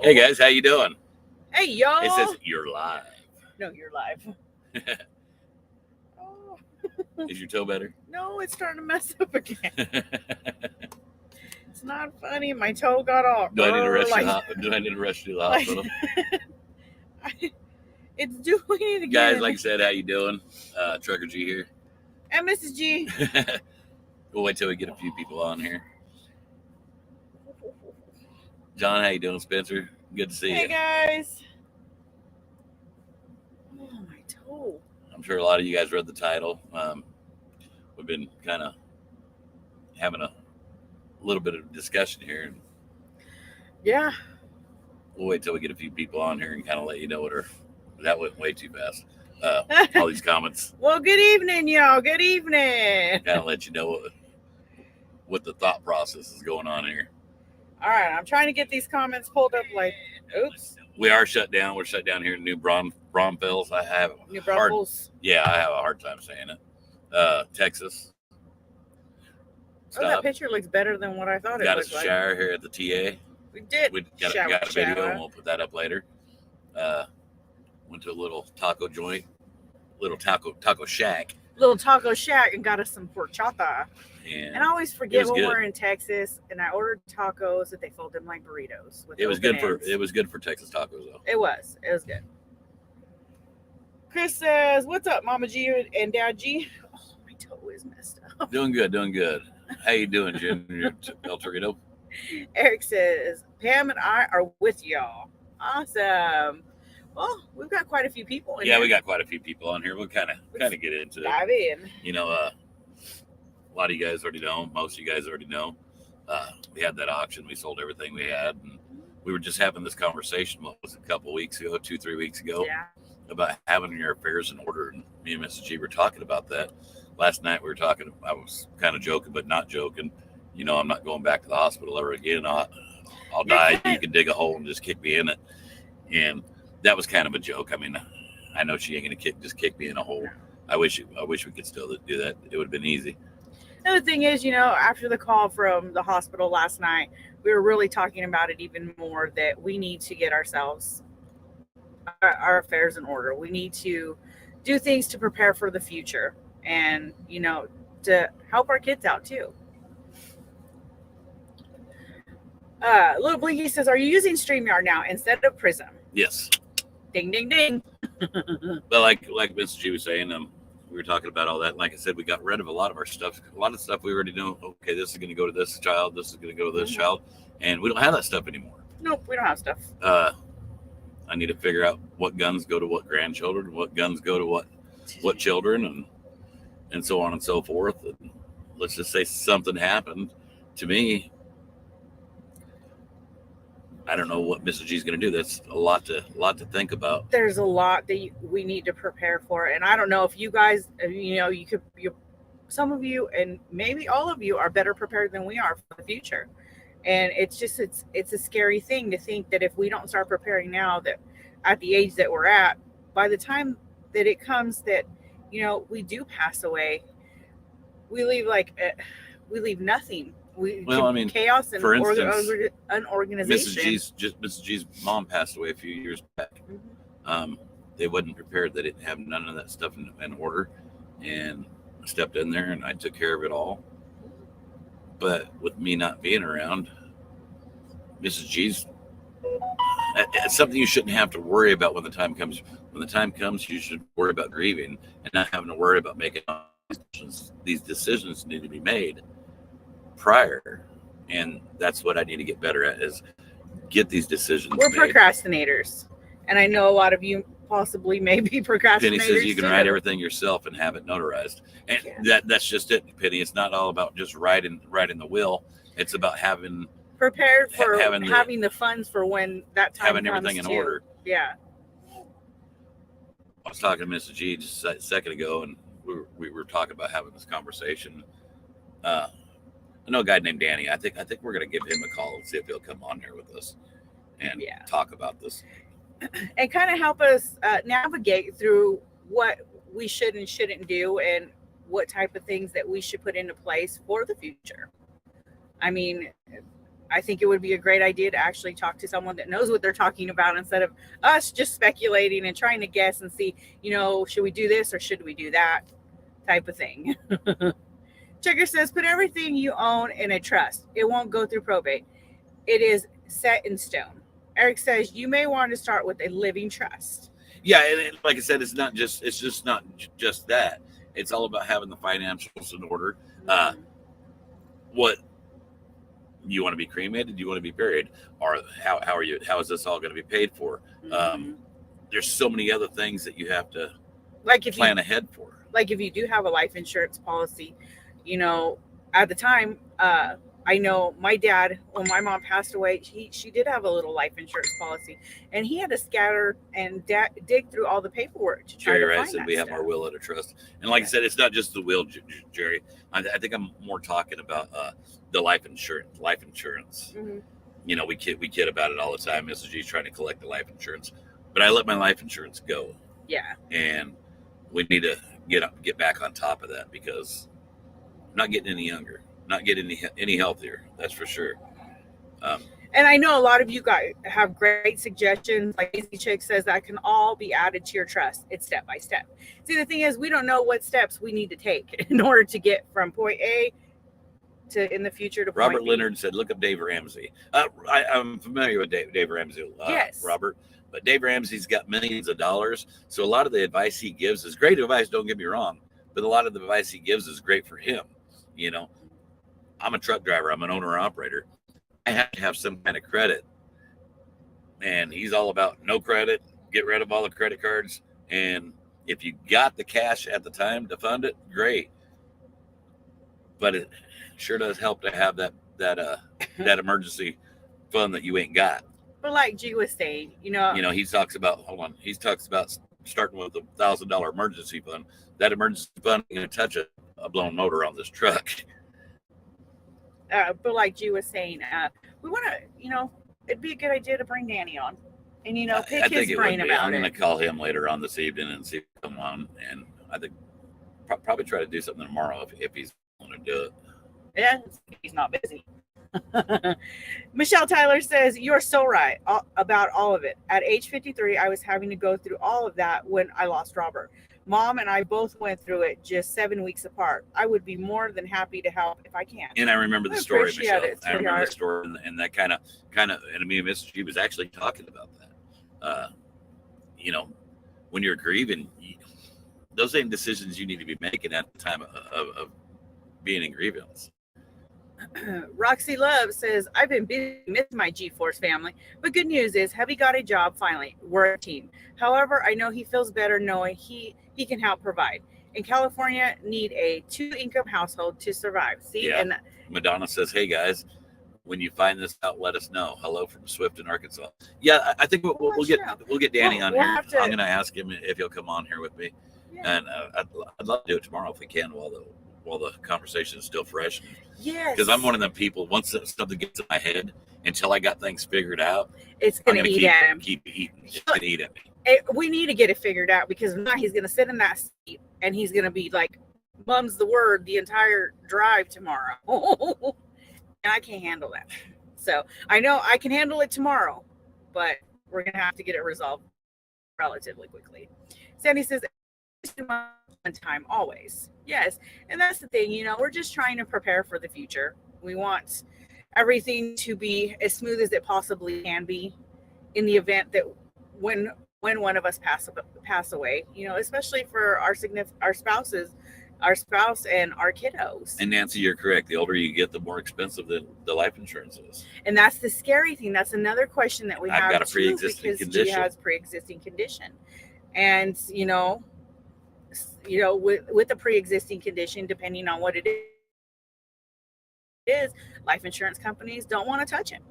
Hey guys, how you doing? Hey y'all. It says you're live. No, you're live. Oh, Is your toe better? no, it's starting to mess up again. It's not funny. My toe got off. Do I need to rush like, Do I need to rush to the like- hospital? it's doing it again. Guys, like I said, how you doing? Trucker G here. And Mrs. G. We'll wait till we get a few people on here. John, how you doing? Spencer, good to see Hey you. guys. Oh, my toe. I'm sure a lot of you guys read the title. We've been kind of having a little bit of discussion here. Yeah. We'll wait till we get a few people on here and kind of let you know what our. That went way too fast. All these comments. Well, good evening, y'all. Good evening. Kind of let you know what the thought process is going on here. All right, I'm trying to get these comments pulled up. Like, oops. We are shut down. We're shut down here in New Braunfels. I have New hard, Braunfels. yeah, I have a hard time saying it. Texas. Oh, that picture looks better than what I thought it Got looked us a like. shower here at the TA. We did. We got a video, and we'll put that up later. Went to a little taco joint, little taco shack, Little taco shack, and got us some horchata. and And I always forget when good. we're in Texas, and I ordered tacos that they fold them like burritos. With it was open good ends. it was good for Texas tacos though. It was good. Chris says, "What's up, Mama G and Dad G?" Oh, my toe is messed up. Doing good. How you doing, Junior El Torito? Eric says, "Pam and I are with y'all." Awesome. Well, we've got quite a few people in Yeah, here. we got quite a few people on here. We'll kind of get into it. Dive in. You know, a lot of you guys already know. Most of you guys already know. We had that auction. We sold everything we had, and we were just having this conversation. What was it, a couple weeks ago, 2-3 weeks ago, Yeah. about having your affairs in order. And me and Mrs. G were talking about that last night. We were talking. I was kind of joking, but not joking. You know, I'm not going back to the hospital ever again. I'll die. You can dig a hole and just kick me in it. And that was kind of a joke. I mean, I know she ain't gonna kick me in a hole. I wish we could still do that. It would have been easy. And the thing is, after the call from the hospital last night, we were really talking about it even more, that we need to get ourselves, our affairs in order. We need to do things to prepare for the future, and, to help our kids out too. Little Blinky says, "Are you using StreamYard now instead of Prism?" Yes. Ding, ding, ding. But like Mrs. G was saying, we were talking about all that. Like I said, we got rid of a lot of our stuff. A lot of stuff we already know. Okay, this is going to go to this child. This is going to go to this child, and we don't have that stuff anymore. Nope, we don't have stuff. I need to figure out what guns go to what grandchildren, what guns go to what children, and so on and so forth. And let's just say something happened to me. I don't know what Mrs. G is going to do. That's a lot to think about. There's a lot that we need to prepare for, and I don't know if you guys, some of you and maybe all of you are better prepared than we are for the future. And it's a scary thing to think that if we don't start preparing now, that at the age that we're at, by the time that it comes that we do pass away, we leave nothing. Chaos and for instance, unorganization. Mrs. G's mom passed away a few years back. Mm-hmm. They wasn't prepared. They didn't have none of that stuff in order, and I stepped in there and I took care of it all. But with me not being around, Mrs. G's, it's something you shouldn't have to worry about when the time comes. When the time comes, you should worry about grieving and not having to worry about making decisions. These decisions need to be made prior, and that's what I need to get better at, is get these decisions We're made. Procrastinators, and I know a lot of you possibly may be procrastinators. Penny says you can too. write everything yourself and have it notarized, and that's just it, Penny. It's not all about just writing the will. It's about having prepared for having the funds for when that time having comes everything in too. order. Yeah. I was talking to Mrs. G just a second ago, and we were talking about having this conversation. I know a guy named Danny. I think we're going to give him a call and see if he'll come on here with us and talk about this. And kind of help us navigate through what we should and shouldn't do, and what type of things that we should put into place for the future. I mean, I think it would be a great idea to actually talk to someone that knows what they're talking about instead of us just speculating and trying to guess and see, should we do this or should we do that type of thing. Checker says, put everything you own in a trust. It won't go through probate. It is set in stone. Eric says, you may want to start with a living trust. Yeah, and like I said, it's just not just that. It's all about having the financials in order. What you want to be cremated? Do you want to be buried? Or how is this all going to be paid for? There's so many other things that you have to plan ahead for. Like if you do have a life insurance policy, at the time, I know my dad, when my mom passed away, she did have a little life insurance policy, and he had to scatter and dig through all the paperwork to try Jerry to Rice find said that we have stuff. our will at a trust, and like I said, it's not just the will, Jerry. I think I'm more talking about the life insurance. Mm-hmm. We kid about it all the time. Mrs. G's trying to collect the life insurance, but I let my life insurance go. Yeah, and we need to get back on top of that because I'm not getting any younger. Not getting any healthier, that's for sure. And I know a lot of you guys have great suggestions. Like Easy Chick says, that can all be added to your trust. It's step by step. See, the thing is, we don't know what steps we need to take in order to get from point A to in the future to point Robert B. Leonard said, "Look up Dave Ramsey." I'm familiar with Dave Ramsey. Yes, Robert, but Dave Ramsey's got millions of dollars, so a lot of the advice he gives is great advice. Don't get me wrong, but a lot of the advice he gives is great for him. I'm a truck driver. I'm an owner operator. I have to have some kind of credit. And he's all about no credit, get rid of all the credit cards. And if you got the cash at the time to fund it, great. But it sure does help to have that emergency fund that you ain't got. But like G was saying, he talks about starting with $1,000 emergency fund. That emergency fund ain't gonna touch a blown motor on this truck. But like G was saying, we want to, it'd be a good idea to bring Danny on and, pick his brain about it. I'm going to call him later on this evening and see if he'll come on. And I think probably try to do something tomorrow if he's going to do it. Yeah, he's not busy. Michelle Tyler says, you're so right about all of it. At age 53, I was having to go through all of that when I lost Robert. Mom and I both went through it just 7 weeks apart. I would be more than happy to help if I can. And I remember the story, Michelle. I remember the story, and that kind of, and I mean, Mrs. G was actually talking about that. When you're grieving, those ain't decisions you need to be making at the time of being in grievance. Roxy Love says, I've been busy missing my G-Force family, but good news is Heavy got a job finally. We're a team. However, I know he feels better knowing he can help provide. In California, need a 2-income household to survive. See, Yeah. And Madonna says, hey guys, when you find this out, let us know. Hello from Swift in Arkansas. Yeah, I think we'll get Danny on here. I'm going to ask him if he'll come on here with me, and I'd love to do it tomorrow if we can while the conversation is still fresh. Yes. Because I'm one of them people, once something gets in my head, until I got things figured out, it's going to eat at him. Keep eating. It's going to eat at me. We need to get it figured out because now he's going to sit in that seat and he's going to be like, mum's the word the entire drive tomorrow. And I can't handle that. So I know I can handle it tomorrow, but we're going to have to get it resolved relatively quickly. Sandy says, one time always. Yes. And that's the thing, we're just trying to prepare for the future. We want everything to be as smooth as it possibly can be in the event that when one of us pass away, especially for our spouses, our spouse and our kiddos. And Nancy, you're correct. The older you get, the more expensive the life insurance is. And that's the scary thing. That's another question that we have. I've got a pre-existing condition. She has pre-existing condition. And, with a pre-existing condition, depending on what it is, life insurance companies don't want to touch him.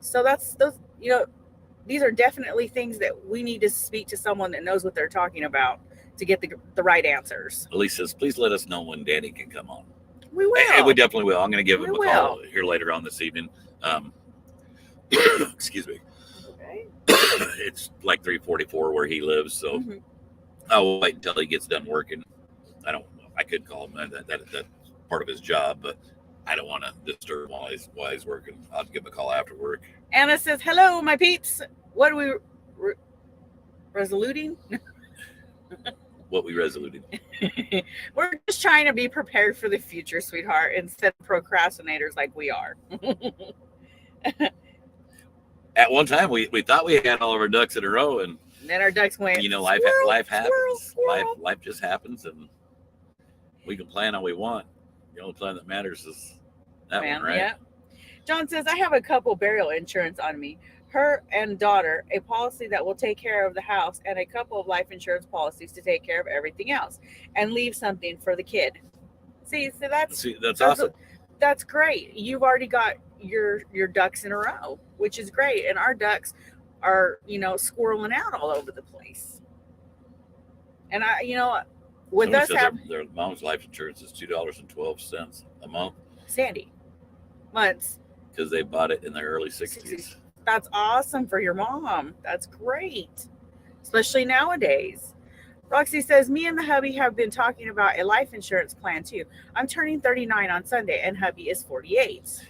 So that's those, these are definitely things that we need to speak to someone that knows what they're talking about to get the right ansers. Elise says, please let us know when Danny can come on. We will. And we definitely will. I'm going to give him a call here later on this evening. Excuse me. Okay. It's like 3:44 where he lives, so I'll wait until he gets done working. I could call him. That's part of his job, but I don't want to disturb him while he's working. I'll give him a call after work. Anna says, hello, my peeps. What are we resoluting? What we resoluted. We're just trying to be prepared for the future, sweetheart, instead of procrastinators like we are. At one time, we thought we had all of our ducks in a row, and then our ducks went. life happens. Squirrel. Life just happens, and we can plan all we want. The only plan that matters is that one, right? Yeah. John says, I have a couple burial insurance on me. Her and daughter, a policy that will take care of the house, and a couple of life insurance policies to take care of everything else, and leave something for the kid. See, so that's awesome. That's great. You've already got your ducks in a row, which is great. And our ducks are, squirreling out all over the place. And with us their mom's life insurance is $2.12 a month. Sandy months. Because they bought it in the early 60s. That's awesome for your mom. That's great, especially nowadays. Roxy says, me and the hubby have been talking about a life insurance plan too. I'm turning 39 on Sunday and hubby is 48.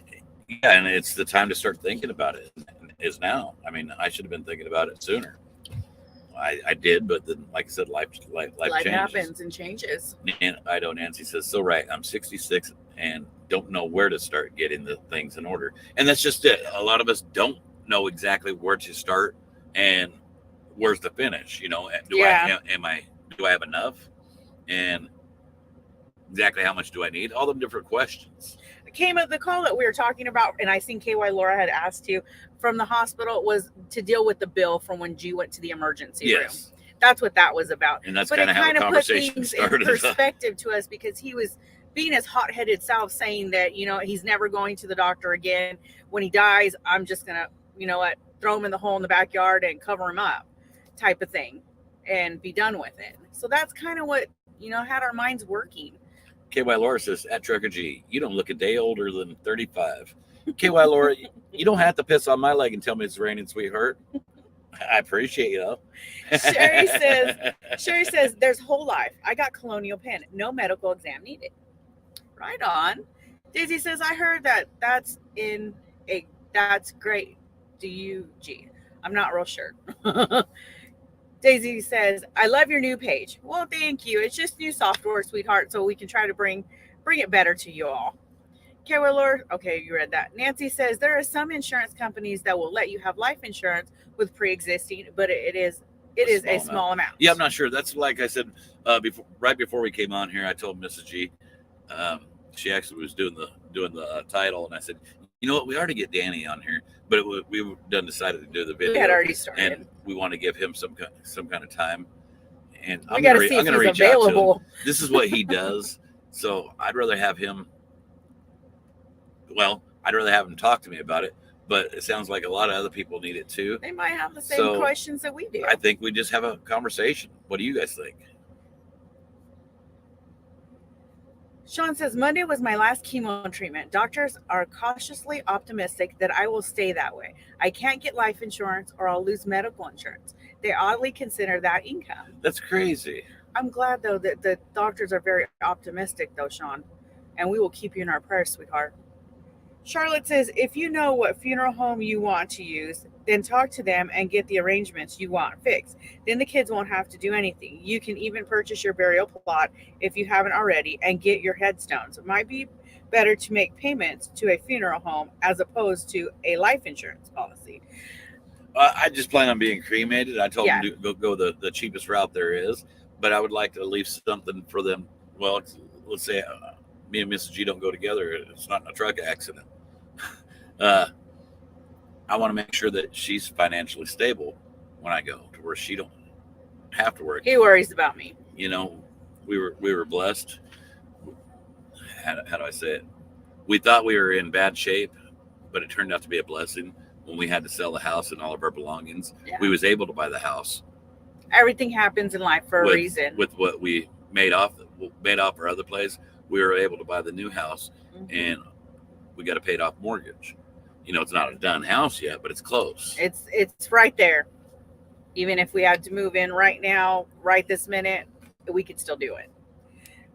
Yeah, and it's the time to start thinking about it is now. I mean, I should have been thinking about it sooner. I did, but then, like I said, life happens and changes. And I know Nancy says, so right, I'm 66 and don't know where to start getting the things in order. And that's just it. A lot of us don't know exactly where to start and where's the finish. Do I have enough? And exactly how much do I need? All them different questions. The call that we were talking about, and I think KY Laura had asked you from the hospital, was to deal with the bill from when G went to the emergency room. That's what that was about. And that's kind of how the conversation started. In perspective to us, because he was being his hot-headed self, saying that he's never going to the doctor again. When he dies, I'm just gonna throw him in the hole in the backyard and cover him up, type of thing, and be done with it. So that's kind of what had our minds working. KY Laura says, at Trucker G, you don't look a day older than 35. KY Laura, you don't have to piss on my leg and tell me it's raining, sweetheart. I appreciate you, though. Sherry says, there's whole life. I got Colonial Penn. No medical exam needed. Right on. Daisy says, I heard that's great. DUG. I'm not real sure. Daisy says, I love your new page. Well, thank you. It's just new software, sweetheart, so we can try to bring it better to you all. Carol, okay, you read that. Nancy says, there are some insurance companies that will let you have life insurance with pre-existing, but it is a small amount. Yeah, I'm not sure. That's like I said, right before we came on here, I told Mrs. G, she actually was doing the title, and I said, you know what, we already get Danny on here, but we decided to do the video. We had already started, and we want to give him some kind of time. And I'm going to reach out to him. This is what he does, so I'd rather have him. Well, I'd rather have him talk to me about it, but it sounds like a lot of other people need it too. They might have the same questions that we do. I think we just have a conversation. What do you guys think? Sean says, Monday was my last chemo treatment. Doctors are cautiously optimistic that I will stay that way. I can't get life insurance or I'll lose medical insurance. They oddly consider that income. That's crazy. I'm glad, though, that the doctors are very optimistic, though, Sean. And we will keep you in our prayers, sweetheart. Charlotte says, if you know what funeral home you want to use, then talk to them and get the arrangements you want fixed. Then the kids won't have to do anything. You can even purchase your burial plot if you haven't already and get your headstones. It might be better to make payments to a funeral home as opposed to a life insurance policy. I just plan on being cremated. I told them to go the cheapest route there is, but I would like to leave something for them. Well, let's say me and Mrs. G don't go together. It's not in a truck accident. I want to make sure that she's financially stable when I go to where she don't have to work. He worries about me. We were blessed. How do I say it? We thought we were in bad shape, but it turned out to be a blessing. When we had to sell the house and all of our belongings, we was able to buy the house. Everything happens in life for a reason. With what we made off our other place, we were able to buy the new house, and we got a paid off mortgage. It's not a done house yet, but it's close. It's right there. Even if we had to move in right now, right this minute, we could still do it.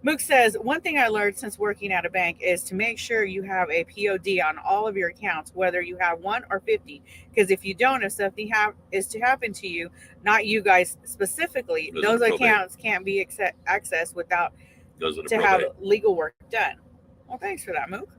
Mook says, one thing I learned since working at a bank is to make sure you have a POD on all of your accounts, whether you have 1 or 50. Because if you don't, if something is to happen to you, not you guys specifically, Goes into those probate. accounts can't be accessed without Goes into to probate. have legal work done. Well, thanks for that, Mook.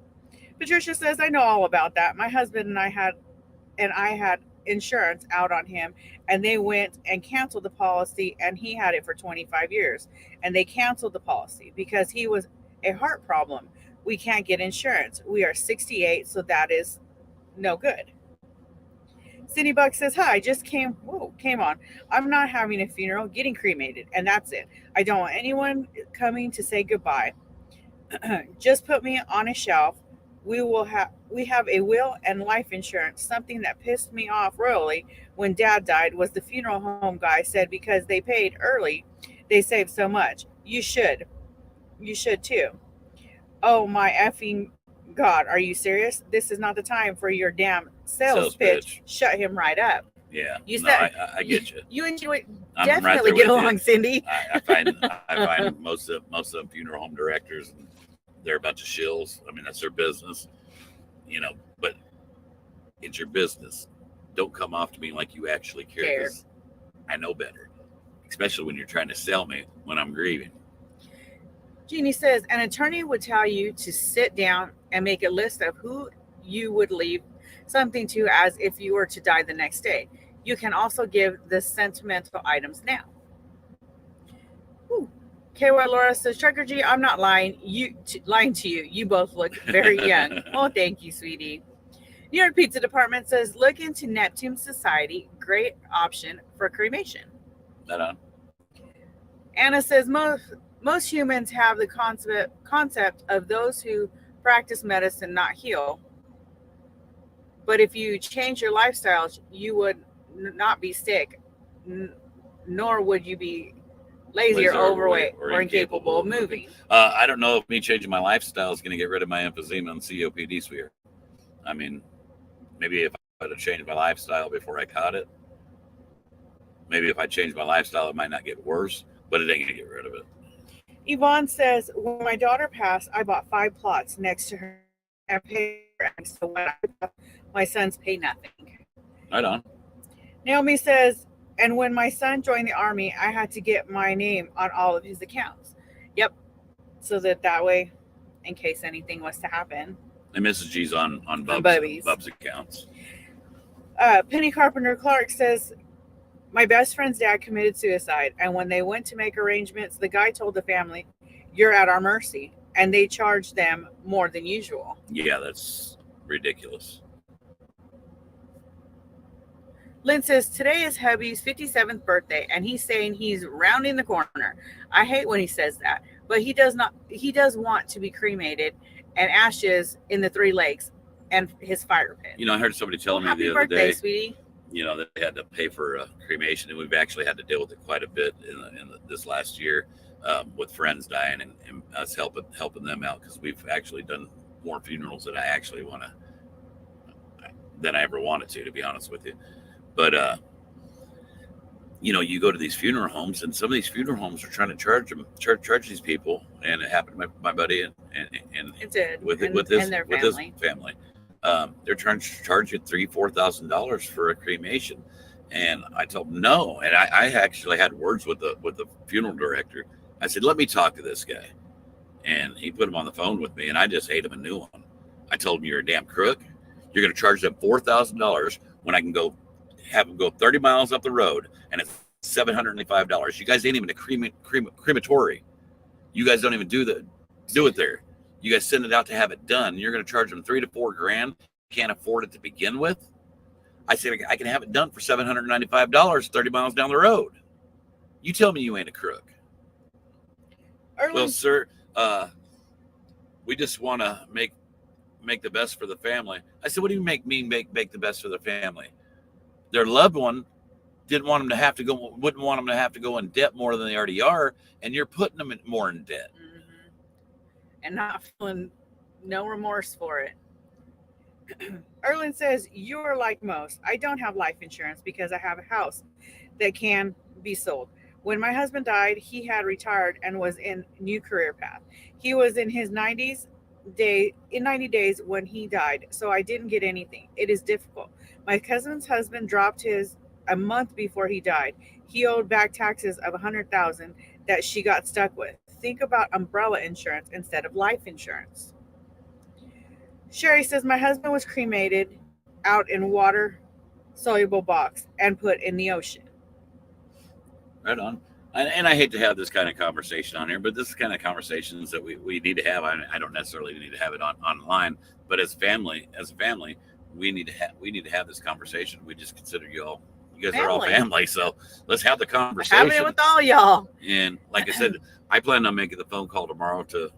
Patricia says, I know all about that. My husband and I had insurance out on him, and they went and canceled the policy, and he had it for 25 years, and they canceled the policy because he was a heart problem. We can't get insurance. We are 68, so that is no good. Cindy Buck says, hi, just came on. I'm not having a funeral, getting cremated, and that's it. I don't want anyone coming to say goodbye. Just put me on a shelf. We have a will and life insurance. Something that pissed me off royally when Dad died was the funeral home guy said because they paid early, they saved so much. You should too. Oh my effing God, are you serious? This is not the time for your damn sales pitch. Shut him right up. Yeah. You No, said I get you. You and you I'm definitely right there get with you. along, Cindy. I find most of them funeral home directors, they're a bunch of shills. I mean, that's their business, but it's your business. Don't come off to me like you actually care, because I know better, especially when you're trying to sell me when I'm grieving. Jeannie says, an attorney would tell you to sit down and make a list of who you would leave something to as if you were to die the next day. You can also give the sentimental items now. Ooh. KY Laura says, Trucker G, I'm not lying. Lying to you. You both look very young. Oh, thank you, sweetie. New York Pizza Department says, look into Neptune Society. Great option for cremation. That on. Anna says, most humans have the concept of those who practice medicine not heal. But if you change your lifestyles, you would not be sick, nor would you be lazy or overweight or incapable of moving. I don't know if me changing my lifestyle is going to get rid of my emphysema and COPD sphere. I mean, maybe if I had changed my lifestyle before I caught it, maybe if I changed my lifestyle, it might not get worse, but it ain't going to get rid of it. Yvonne says, when my daughter passed, I bought 5 plots next to her and paid her, so when my sons pay nothing. Right on. Naomi says, and when my son joined the Army, I had to get my name on all of his accounts. Yep. So that way, in case anything was to happen. And Mrs. G's on Bub's accounts. Penny Carpenter Clark says, my best friend's dad committed suicide, and when they went to make arrangements, the guy told the family, you're at our mercy, and they charged them more than usual. Yeah, that's ridiculous. Lynn says, today is hubby's 57th birthday, and he's saying he's rounding the corner. I hate when he says that, but he does want to be cremated and ashes in the 3 lakes and his fire pit. I heard somebody telling me the other birthday, day, sweetie. That they had to pay for a cremation, and we've actually had to deal with it quite a bit in this last year with friends dying and us helping them out, because we've actually done more funerals than I ever wanted to be honest with you. But you go to these funeral homes, and some of these funeral homes are trying to charge these people, and it happened to my buddy and it did with his family. They're trying to charge you $3,000-$4,000 for a cremation, and I told them no. And I actually had words with the funeral director. I said, let me talk to this guy, and he put him on the phone with me, and I just ate him a new one. I told him, you're a damn crook. You're going to charge them $4,000 when I can have them go 30 miles up the road, and it's $795. You guys ain't even a crematory. You guys don't even do it there. You guys send it out to have it done. You're going to charge them $3,000 to $4,000. Can't afford it to begin with. I said, I can have it done for $795, 30 miles down the road. You tell me you ain't a crook. Well, sir, we just want to make the best for the family. I said, what do you make the best for the family? Their loved one wouldn't want them to have to go in debt more than they already are, and you're putting them more in debt. Mm-hmm. And not feeling no remorse for it. Erlin says, you are like most. I don't have life insurance because I have a house that can be sold. When my husband died, he had retired and was in new career path. He was in his 90 days when he died, so I didn't get anything. It is difficult. My cousin's husband dropped his a month before he died. He owed back taxes of 100,000 that she got stuck with. Think about umbrella insurance instead of life insurance. Sherry says my husband was cremated out in water soluble box and put in the ocean. Right on. And I hate to have this kind of conversation on here, but this is kind of conversations that we need to have. I don't necessarily need to have it online, but as a family, we need to have this conversation. We just consider you guys are all family, so let's have the conversation. Having it with all y'all. And like I said, I plan on making the phone call tomorrow to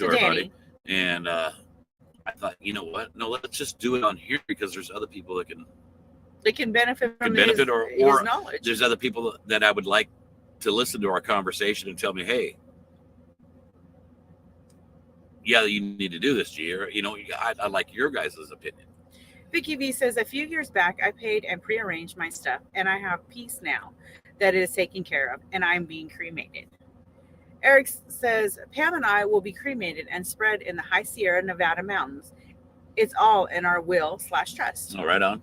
our buddy. And I thought, you know what? No, let's just do it on here because there's other people that can benefit from his knowledge. There's other people that I would like to listen to our conversation and tell me, hey, yeah, you need to do this, G. Or, I like your guys' opinion. Vicky V says, a few years back, I paid and prearranged my stuff, and I have peace now that it is taken care of, and I'm being cremated. Eric says, Pam and I will be cremated and spread in the High Sierra Nevada mountains. It's all in our will/trust. Oh, right on.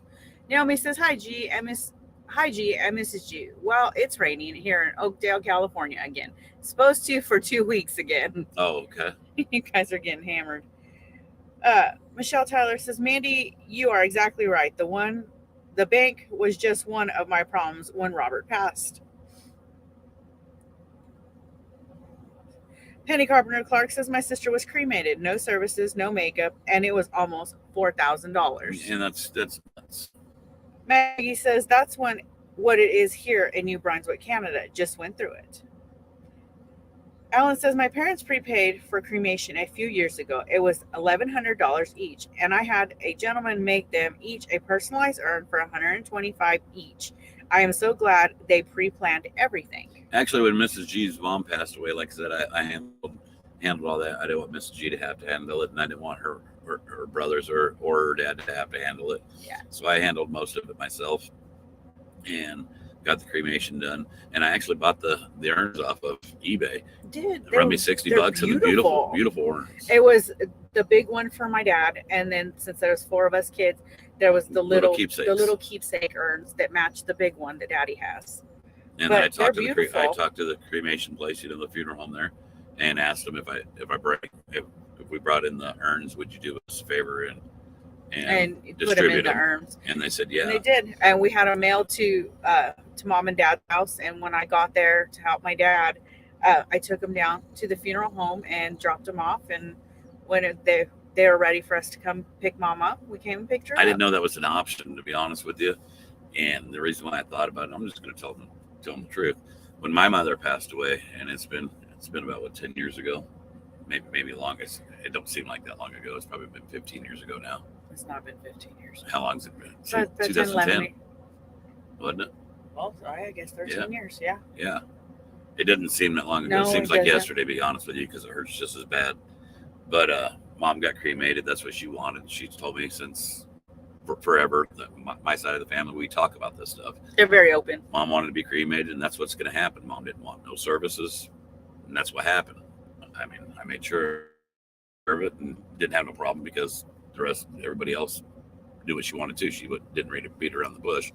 Naomi says, Hi, G and Mrs. G. Well, it's raining here in Oakdale, California again. Supposed to for 2 weeks again. Oh, okay. You guys are getting hammered. Michelle Tyler says, Mandy, you are exactly right. The bank was just one of my problems when Robert passed. Penny Carpenter Clark says, my sister was cremated, no services, no makeup, and it was almost $4,000. And that's nuts. Maggie says, that's what it is here in New Brunswick, Canada. Just went through it. Alan says, my parents prepaid for cremation a few years ago. It was $1,100 each, and I had a gentleman make them each a personalized urn for $125 each. I am so glad they pre-planned everything. Actually, when Mrs. G's mom passed away, like I said, I handled all that. I didn't want Mrs. G to have to handle it, and I didn't want her brothers or her dad to have to handle it. Yeah. So I handled most of it myself and got the cremation done. And I actually bought the urns off of eBay. Did run me $60 and the beautiful urns. It was the big one for my dad, and then since there was 4 of us kids, there was the little keepsake urns that matched the big one that Daddy has. And then I talked to the cremation place, the funeral home there, and asked them if we brought in the urns, would you do us a favor and put them in the urns? And they said, yeah. And they did. And we had them mailed to Mom and Dad's house. And when I got there to help my dad, I took them down to the funeral home and dropped them off. And when they were ready for us to come pick Mom up, we came and picked her up. I didn't know that was an option, to be honest with you. And the reason why I thought about it, I'm just going to tell them the truth. When my mother passed away, and it's been about 10 years ago, maybe longer. It don't seem like that long ago. It's probably been 15 years ago now. It's not been 15 years. How long has it been? 2010. Wasn't it? Well, I guess 13 years. Yeah. Yeah. It doesn't seem that long ago. No, it seems like yesterday, to be honest with you, because it hurts just as bad. But Mom got cremated. That's what she wanted. She's told me since forever, my side of the family, we talk about this stuff. They're very open. Mom wanted to be cremated, and that's what's going to happen. Mom didn't want no services, and that's what happened. I mean, I made sure of it and didn't have no problem because everybody else knew what she wanted to. She didn't really beat around the bush.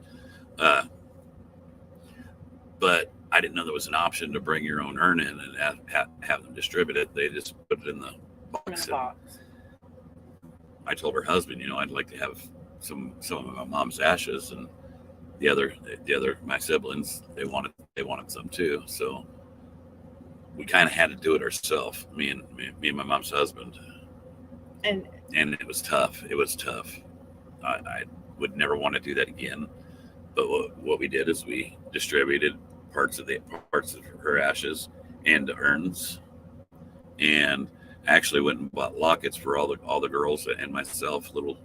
But I didn't know there was an option to bring your own urn in and have them distribute it. They just put it in the box. I told her husband, I'd like to have some of my mom's ashes, and the other my siblings, they wanted some too. So we kind of had to do it ourselves, me and my mom's husband. And it was tough. I would never want to do that again. But what we did is we distributed parts of her ashes into urns, and actually went and bought lockets for all the girls and myself, little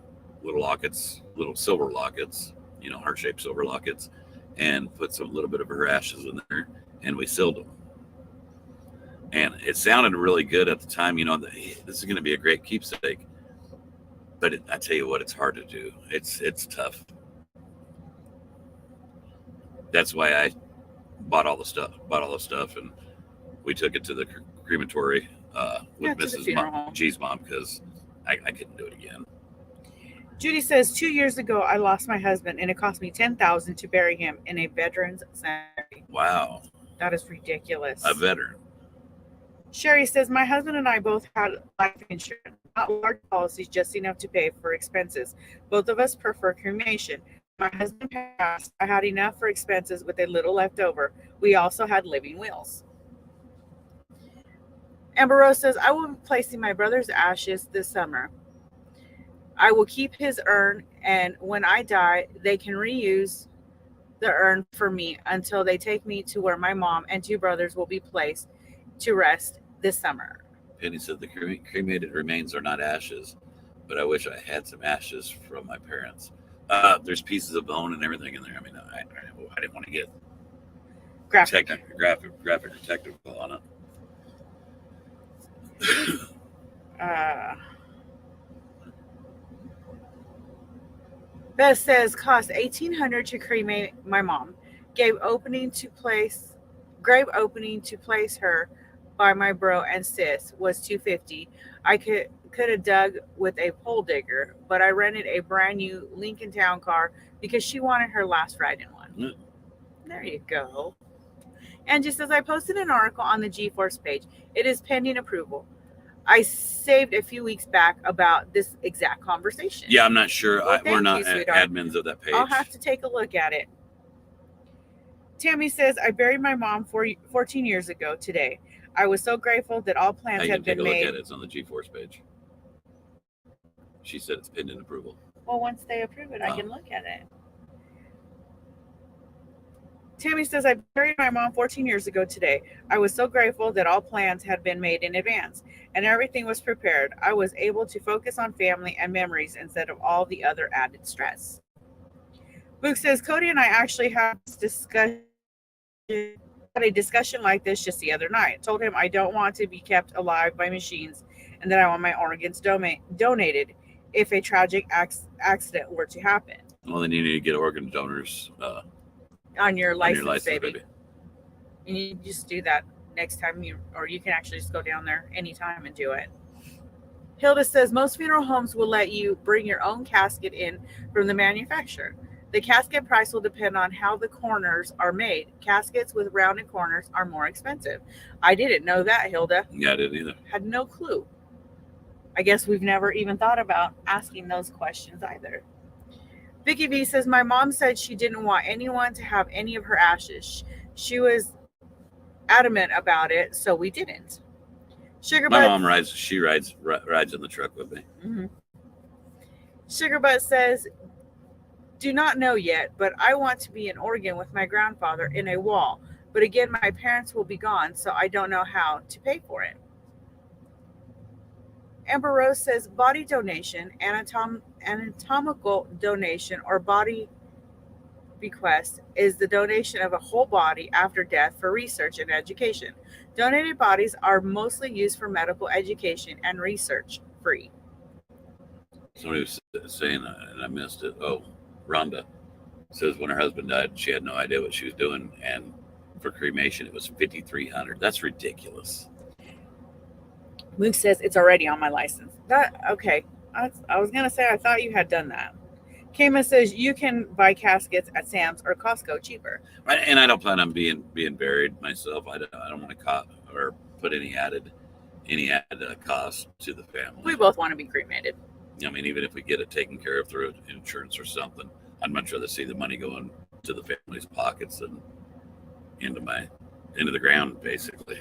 lockets, little silver lockets, heart-shaped silver lockets, and put some little bit of her ashes in there, and we sealed them. And it sounded really good at the time, this is going to be a great keepsake. But I tell you what, it's hard to do. It's tough. That's why I bought all the stuff, and we took it to the crematory with to the funeral home. G's mom, because I couldn't do it again. Judy says 2 years ago I lost my husband and it cost me $10,000 to bury him in a veterans cemetery. Wow, That is ridiculous. a veteran. Sherry says my husband and I both had life insurance, not large policies, just enough to pay for expenses. Both of us prefer cremation. My husband passed. I had enough for expenses with a little left over. We also had living wills. Amber Rose says I will be placing my brother's ashes this summer. I will keep his urn, and when I die, they can reuse the urn for me until they take me to where my mom and 2 brothers will be placed to rest this summer. Penny said the cremated remains are not ashes, but I wish I had some ashes from my parents. There's pieces of bone and everything in there. I mean, I didn't want to get graphic or technical on it. Beth says cost $1,800 to cremate my mom. Grave opening to place her by my bro and sis was $250. I could have dug with a pole digger, but I rented a brand new Lincoln Town car because she wanted her last ride in one. Mm. There you go. And just as I posted an article on the G-Force page, it is pending approval. I saved a few weeks back about this exact conversation. Yeah, I'm not sure. Well, We're not thank you, admins of that page. I'll have to take a look at it. Tammy says, I buried my mom 14 years ago today. I was so grateful that all plans had been made. Look at it. It's on the G-Force page. She said it's pending approval. Well, once they approve it, I can look at it. Tammy says, I buried my mom 14 years ago today. I was so grateful that all plans had been made in advance and everything was prepared. I was able to focus on family and memories instead of all the other added stress. Luke says, Cody and I actually had a discussion like this just the other night. I told him I don't want to be kept alive by machines and that I want my organs donated if a tragic accident were to happen. Well, then you need to get organ donors on your license, baby. And you just do that next time you can actually just go down there anytime and do it. Hilda says most funeral homes will let you bring your own casket in from the manufacturer. The casket price will depend on how the corners are made. Caskets with rounded corners are more expensive. I didn't know that, Hilda. Yeah, I didn't either. Had no clue. I guess we've never even thought about asking those questions either. Vicky V says, my mom said she didn't want anyone to have any of her ashes. She was adamant about it, so we didn't. My mom rides in the truck with me. Mm-hmm. Sugarbutt says, do not know yet, but I want to be in Oregon with my grandfather in a wall. But again, my parents will be gone, so I don't know how to pay for it. Amber Rose says body donation, anatomical donation, or body bequest is the donation of a whole body after death for research and education. Donated bodies are mostly used for medical education and research free. Somebody was saying, and I missed it. Oh, Rhonda says when her husband died, she had no idea what she was doing, and for cremation it was $5,300. That's ridiculous. Luke says it's already on my license. Okay. I was gonna say I thought you had done that. Kama says you can buy caskets at Sam's or Costco cheaper. And I don't plan on being buried myself. I don't want to put any added cost to the family. We both want to be cremated. I mean, even if we get it taken care of through insurance or something, I'd much rather see the money going to the family's pockets than into the ground, basically.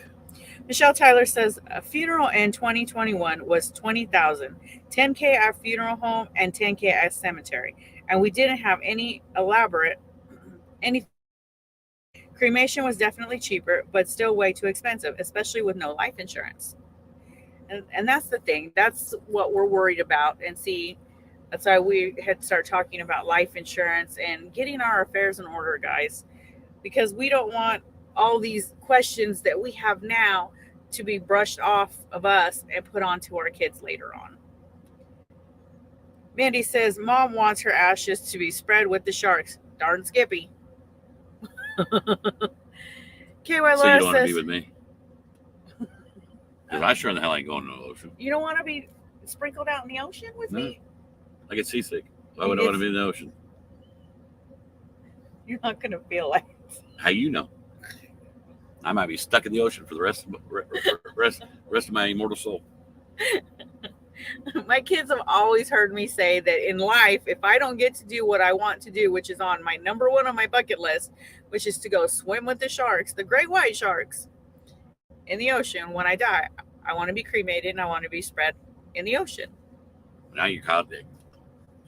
Michelle Tyler says a funeral in 2021 was $20,000, $10K at funeral home and $10K at cemetery, and we didn't have any anything. Cremation was definitely cheaper, but still way too expensive, especially with no life insurance. And that's the thing. That's what we're worried about. And see, that's why we had to start talking about life insurance and getting our affairs in order, guys, because we don't want all these questions that we have now to be brushed off of us and put onto our kids later on. Mandy says, Mom wants her ashes to be spread with the sharks. Darn Skippy. KY So Laura you don't want to be says, with me? Because I sure in the hell ain't going to the ocean. you don't want to be sprinkled out in the ocean with No. me? I get seasick. Why would I want to be in the ocean? You're not going to feel like How you know? I might be stuck in the ocean for the rest of my immortal soul. My kids have always heard me say that in life, if I don't get to do what I want to do, which is on my number one on my bucket list, which is to go swim with the sharks, the great white sharks in the ocean, when I die, I want to be cremated and I want to be spread in the ocean. Now you're caught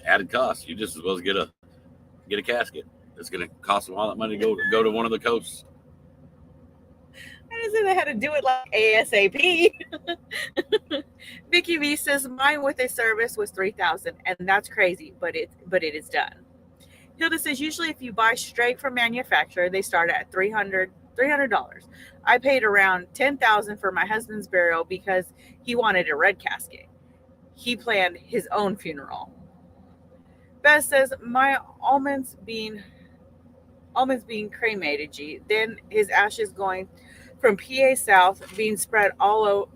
added cost. You just as well as get a casket. It's going to cost them all that money to go to one of the coasts. I just said I had to do it like ASAP. Vicky V says mine with a service was $3,000, and that's crazy, but it is done. Hilda says usually if you buy straight from manufacturer, they start at $300. I paid around $10,000 for my husband's burial because he wanted a red casket. He planned his own funeral. Beth says my almonds being cremated, then his ashes going from PA South being spread all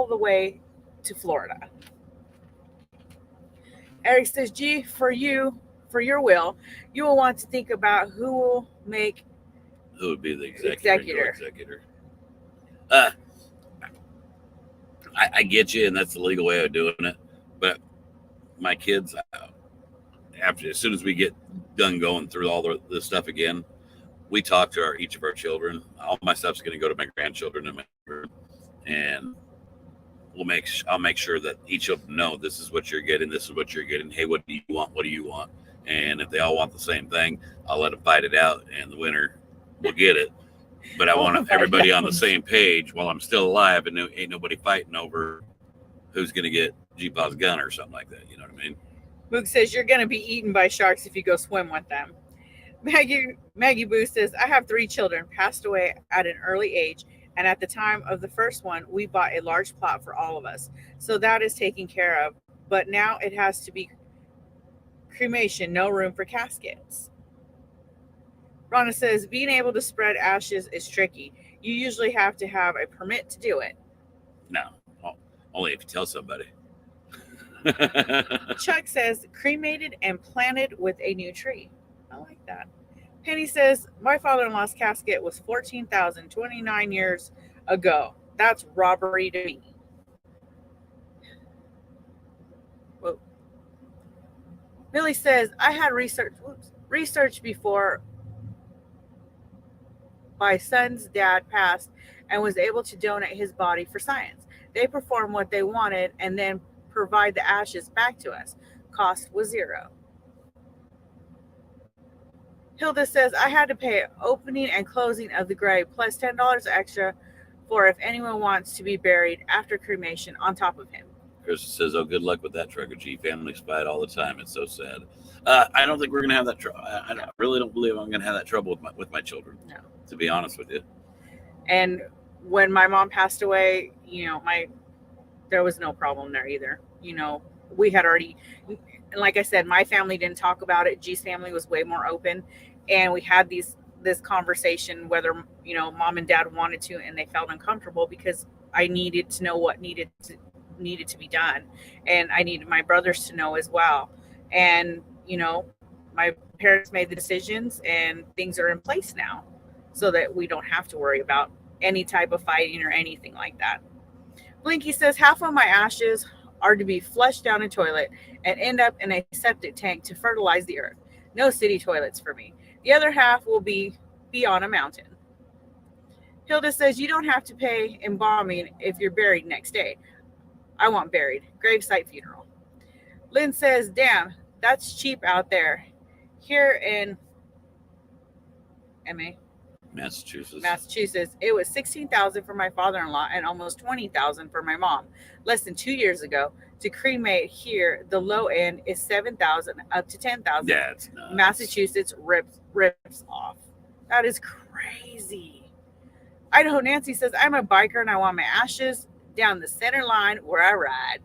the way to Florida. Eric says, G, for your will, you will want to think about who would be the executor. I get you, and that's the legal way of doing it. But my kids, as soon as we get done going through all the stuff again, we talk to each of our children. All my stuff's going to go to my grandchildren and I'll make sure that each of them know this is what you're getting. This is what you're getting. Hey, what do you want? What do you want? And if they all want the same thing, I'll let them fight it out, and the winner will get it. But I want everybody on the same page while I'm still alive, and ain't nobody fighting over who's going to get G-Paw's gun or something like that. You know what I mean? Mook says you're going to be eaten by sharks if you go swim with them. Maggie Boo says, I have 3 children, passed away at an early age, and at the time of the first one, we bought a large plot for all of us. So that is taken care of. But now it has to be cremation, no room for caskets. Ronna says, being able to spread ashes is tricky. You usually have to have a permit to do it. No, only if you tell somebody. Chuck says, cremated and planted with a new tree. I like that. Penny says, my father-in-law's casket was $14,000 29 years ago. That's robbery to me. Whoa. Millie says, I had research before my son's dad passed and was able to donate his body for science. They perform what they wanted and then provide the ashes back to us. Cost was $0. Hilda says, I had to pay opening and closing of the grave plus $10 extra for if anyone wants to be buried after cremation on top of him. Chris says, oh, good luck with that, Trucker G. Families fight all the time. It's so sad. I don't think we're going to have that trouble. I really don't believe I'm going to have that trouble with my children, no. To be honest with you. And when my mom passed away, there was no problem there either. We had already, like I said, my family didn't talk about it. G's family was way more open. And we had this conversation whether, mom and dad wanted to, and they felt uncomfortable because I needed to know what needed to be done. And I needed my brothers to know as well. And, my parents made the decisions and things are in place now so that we don't have to worry about any type of fighting or anything like that. Blinky says, half of my ashes are to be flushed down a toilet and end up in a septic tank to fertilize the earth. No city toilets for me. The other half will be on a mountain. Hilda says, you don't have to pay embalming if you're buried next day. I want buried. Gravesite funeral. Lynn says, damn, that's cheap out there. Here in Massachusetts, it was $16,000 for my father-in-law and almost $20,000 for my mom. Less than 2 years ago, to cremate here, the low end is $7,000 up to $10,000. Yeah, it's nuts. Massachusetts rips off. That is crazy. Idaho Nancy says, I'm a biker and I want my ashes down the center line where I ride.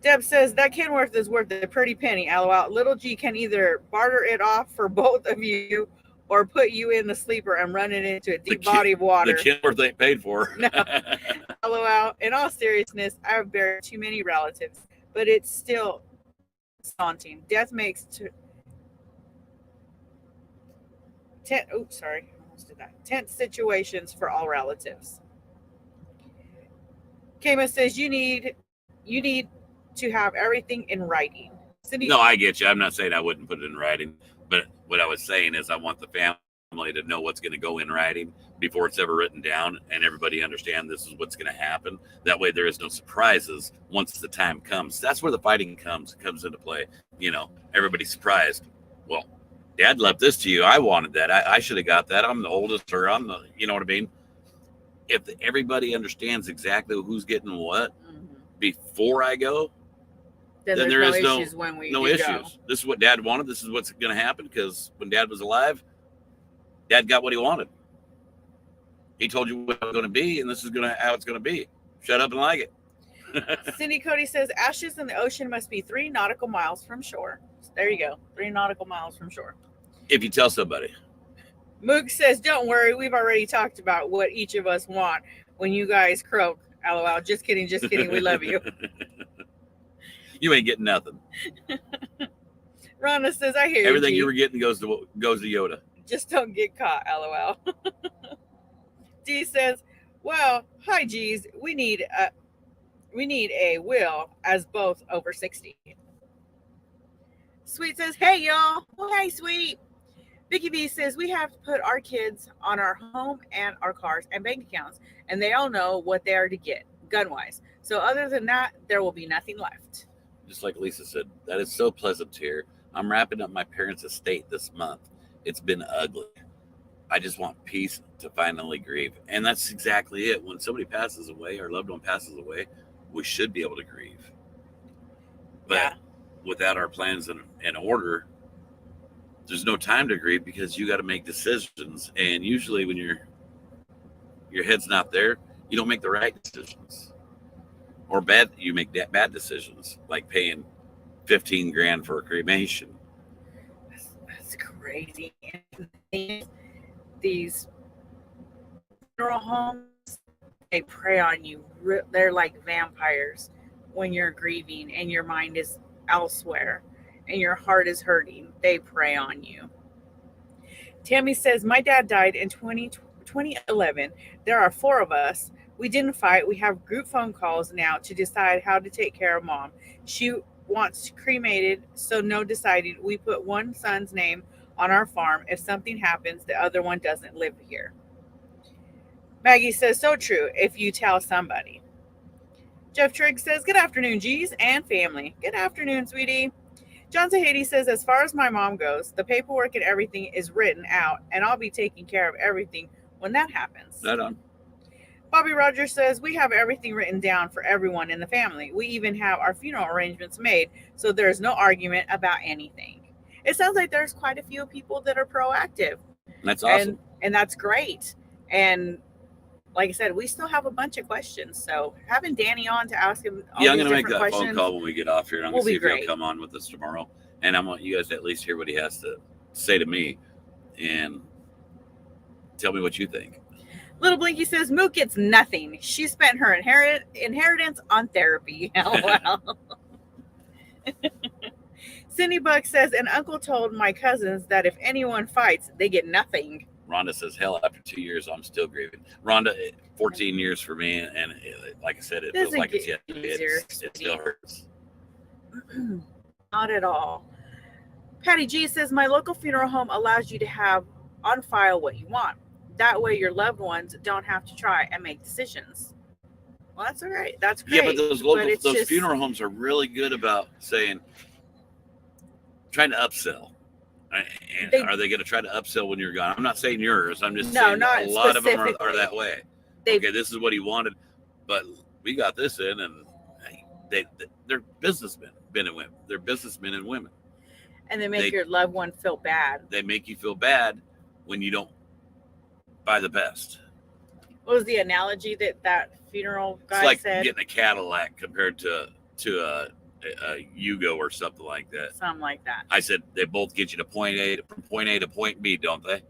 Deb says that Kenworth is worth a pretty penny. LOL. Little G can either barter it off for both of you or put you in the sleeper and run it into a deep body of water. The Kenworth ain't paid for. No. LOL. In all seriousness, I have buried too many relatives, but it's still daunting. Death makes tense situations for all relatives. Kama says you need to have everything in writing. Cindy, No, I get you. I'm not saying I wouldn't put it in writing, but what I was saying is I want the family to know what's going to go in writing before it's ever written down, and everybody understand this is what's going to happen. That way, there is no surprises once the time comes. That's where the fighting comes into play. You know, everybody's surprised. Well, Dad left this to you. I wanted that. I should have got that. I'm the oldest, or I'm the. You know what I mean? If everybody understands exactly who's getting what before I go, then there is issues when we no do issues. go. This is what Dad wanted. This is what's going to happen, because when Dad was alive, Dad got what he wanted. He told you what it was going to be, and this is how it's going to be. Shut up and like it. Cindy Cody says ashes in the ocean must be 3 nautical miles from shore. There you go, 3 nautical miles from shore. If you tell somebody. Mook says, don't worry, we've already talked about what each of us want when you guys croak. LOL. Just kidding, we love you. You ain't getting nothing. Rhonda says, I hear you. Everything you were getting goes to Yoda. Just don't get caught, LOL. D says, well, hi G's. We need a will as both over 60. Sweet says, hey y'all. Well, hey Sweet. Vicky B says, we have to put our kids on our home and our cars and bank accounts, and they all know what they are to get, gun-wise. So other than that, there will be nothing left. Just like Lisa said, that is so pleasant to hear. I'm wrapping up my parents' estate this month. It's been ugly. I just want peace to finally grieve. And that's exactly it. When somebody passes away, our loved one passes away, we should be able to grieve. But without our plans in order, there's no time to grieve, because you got to make decisions. And usually when your head's not there, you don't make the right decisions. Or you make bad decisions, like paying $15,000 for a cremation. That's crazy. These funeral homes, they prey on you. They're like vampires when you're grieving and your mind is elsewhere and your heart is hurting. They prey on you. Tammy says, my dad died in 2011. There are 4 of us. We didn't fight. We have group phone calls now to decide how to take care of mom. She wants cremated, so no deciding. We put one son's name on our farm. If something happens, the other one doesn't live here. Maggie says, so true, if you tell somebody. Jeff Trigg says, good afternoon, G's and family. Good afternoon, sweetie. John Zahedi says, as far as my mom goes, the paperwork and everything is written out, and I'll be taking care of everything when that happens. Right on. Bobby Rogers says, we have everything written down for everyone in the family. We even have our funeral arrangements made, so there's no argument about anything. It sounds like there's quite a few people that are proactive. That's awesome. And that's great. And like I said, we still have a bunch of questions. So having Danny on to ask him all I'm these going to make that questions, phone call when we get off here. I'm will going to see be if he'll great. come on with us tomorrow. And I want you guys to at least hear what he has to say to me and tell me what you think. Little Blinky says, Mook gets nothing. She spent her inheritance on therapy. LOL. Cindy Buck says, an uncle told my cousins that if anyone fights, they get nothing. Rhonda says, hell, after 2 years, I'm still grieving. Rhonda, 14 years for me. And like I said, it feels like it's yet. It still hurts. Not at all. Patty G says, my local funeral home allows you to have on file what you want. That way your loved ones don't have to try and make decisions. Well, that's all right. That's great. Yeah, but those funeral homes are really good about trying to upsell. Are they going to try to upsell when you're gone? I'm not saying yours. I'm just saying a lot of them are that way. Okay, this is what he wanted, but we got this in, and they're businessmen, They're businessmen and women. And they make your loved one feel bad. They make you feel bad when you don't buy the best. What was the analogy that funeral guy said? It's like getting a Cadillac compared to Yugo or something like that. Something like that. I said they both get you to from point A to point B, don't they?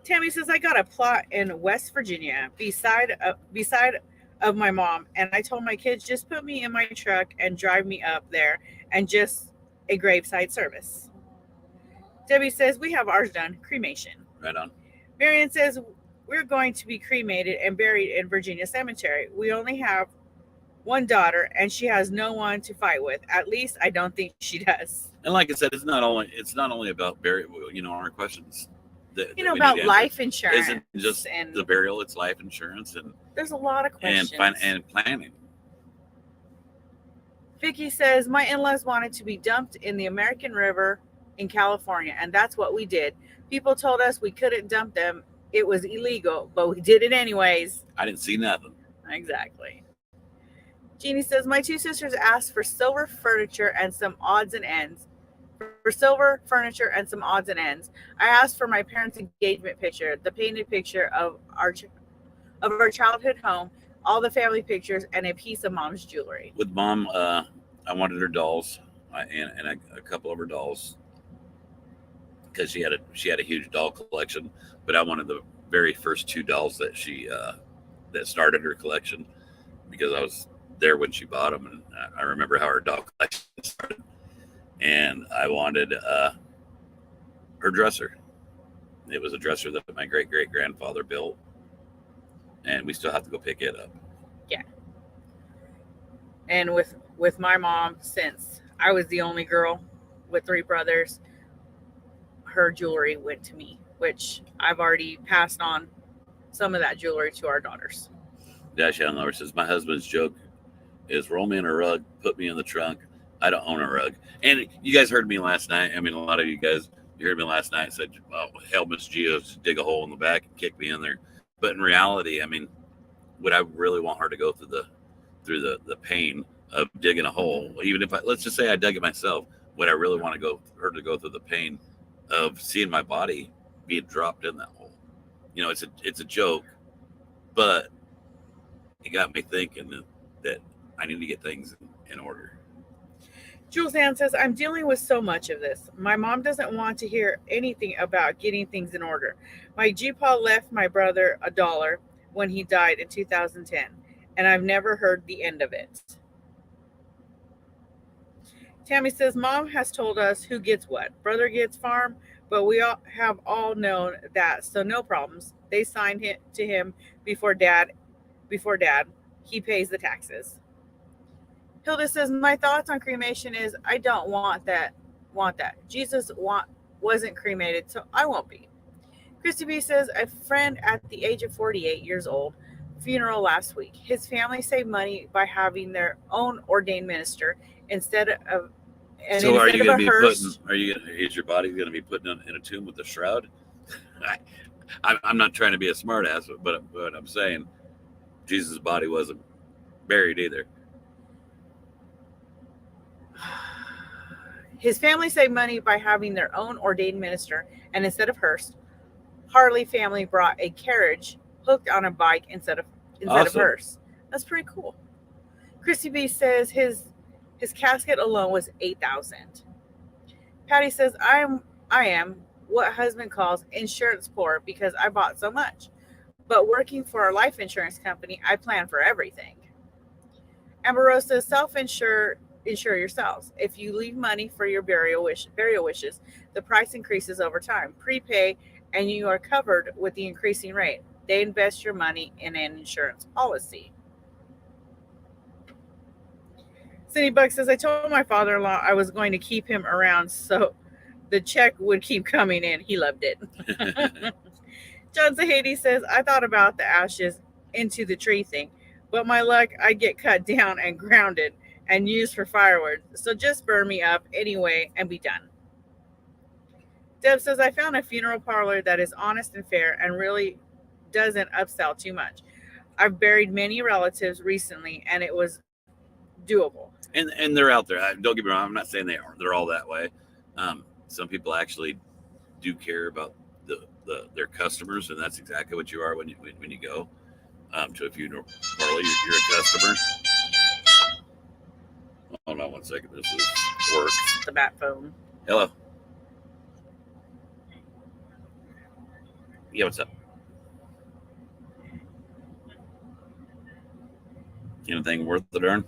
Tammy says, I got a plot in West Virginia beside of my mom, and I told my kids, just put me in my truck and drive me up there, and just a graveside service. Debbie says, we have ours done, cremation. Right on. Marion says, we're going to be cremated and buried in Virginia Cemetery. We only have one daughter, and she has no one to fight with. At least I don't think she does. And like I said, it's not only about our questions. About life insurance. Isn't just and the burial, it's life insurance and there's a lot of questions. And planning. Vicky says, my in-laws wanted to be dumped in the American River in California, and that's what we did. People told us we couldn't dump them. It was illegal, but we did it anyways. I didn't see nothing. Exactly. Jeannie says, my two sisters asked for silver furniture and some odds and ends. I asked for my parents' engagement picture, the painted picture of our childhood home, all the family pictures, and a piece of mom's jewelry. With mom, I wanted her dolls and a couple of her dolls because she had a huge doll collection. But I wanted the very first two dolls that she that started her collection because I was there when she bought them, and I remember how her doll collection started. And I wanted her dresser. It was a dresser that my great-great-grandfather built, and we still have to go pick it up. Yeah. And with my mom, since I was the only girl with three brothers, her jewelry went to me, which I've already passed on some of that jewelry to our daughters. Dash Lover says, my husband's joke is roll me in a rug, put me in the trunk. I don't own a rug. And you guys heard me last night. I mean, a lot of you guys, you heard me last night and said, well, hell, Miss Gio, just dig a hole in the back and kick me in there. But in reality, I mean, would I really want her to go through the pain of digging a hole? Even if let's just say I dug it myself, would I really want her to go through the pain of seeing my body being dropped in that hole? It's a joke, but it got me thinking that I need to get things in order. Jules Ann says, I'm dealing with so much of this. My mom doesn't want to hear anything about getting things in order. My GPA left my brother $1 when he died in 2010, and I've never heard the end of it. Tammy says, Mom has told us who gets what. Brother gets farm, but we all have all known that, so no problems. They signed it to him before dad. He pays the taxes. Hilda says, my thoughts on cremation is I don't want that. Jesus wasn't cremated, so I won't be. Christy B says, a friend at the age of 48 years old, funeral last week. His family saved money by having their own ordained minister instead of is your body going to be put in a tomb with a shroud? I'm not trying to be a smartass, but I'm saying Jesus' body wasn't buried either. His family saved money by having their own ordained minister, and instead of hearse, Harley family brought a carriage hooked on a bike instead of hearse. That's pretty cool. Christy B says his casket alone was $8,000. Patty says, I am what husband calls insurance poor because I bought so much. But working for a life insurance company, I plan for everything. Amber Rose says, insure yourselves. If you leave money for your burial wishes, the price increases over time. Prepay and you are covered with the increasing rate. They invest your money in an insurance policy. Cindy Buck says, I told my father-in-law I was going to keep him around so the check would keep coming in. He loved it. John Zahedi says, I thought about the ashes into the tree thing, but my luck, I get cut down and grounded and used for firewood. So just burn me up anyway and be done. Deb says, I found a funeral parlor that is honest and fair and really doesn't upsell too much. I've buried many relatives recently and it was doable. And they're out there. Don't get me wrong. I'm not saying they're all that way. Some people actually do care about their customers, and that's exactly what you are when you go to a funeral parlor. You're a customer. Hold on one second. This is work. The bat phone. Hello. Yeah, what's up? Anything worth the darn?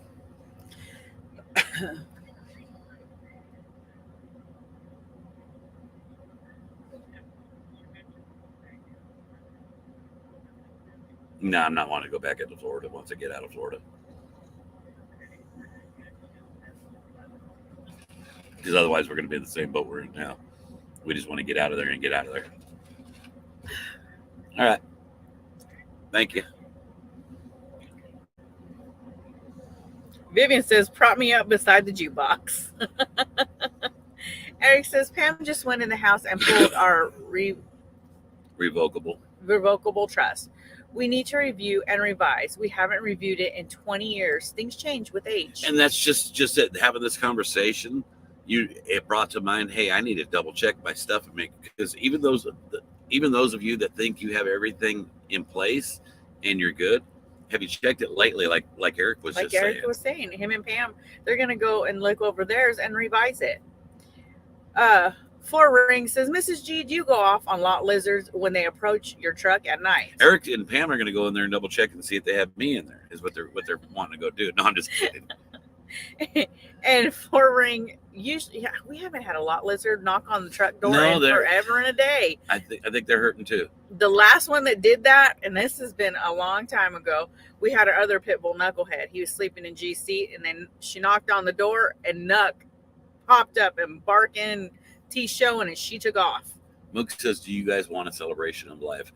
No, I'm not wanting to go back into Florida once I get out of Florida. Because otherwise we're going to be in the same boat we're in now. We just want to get out of there and get out of there. All right. Thank you. Vivian says, prop me up beside the jukebox. Eric says, Pam just went in the house and pulled our Revocable trust. We need to review and revise. We haven't reviewed it in 20 years. Things change with age. And that's just it. Having this conversation, it brought to mind, hey, I need to double check my stuff and make, because even those of you that think you have everything in place and you're good, have you checked it lately? Like Eric was just saying. Like Eric was saying, him and Pam, they're gonna go and look over theirs and revise it. Four Ring says, Mrs. G, do you go off on lot lizards when they approach your truck at night? Eric and Pam are going to go in there and double check and see if they have me in there. Is what they're wanting to go do. No, I'm just kidding. And Four Ring, usually, yeah, we haven't had a lot lizard knock on the truck door in forever and a day. I think they're hurting too. The last one that did that, and this has been a long time ago, we had our other pit bull Knucklehead. He was sleeping in G's seat, and then she knocked on the door, and Nuck popped up and barking, teeth showing, and she took off. Mook says, do you guys want a celebration of life?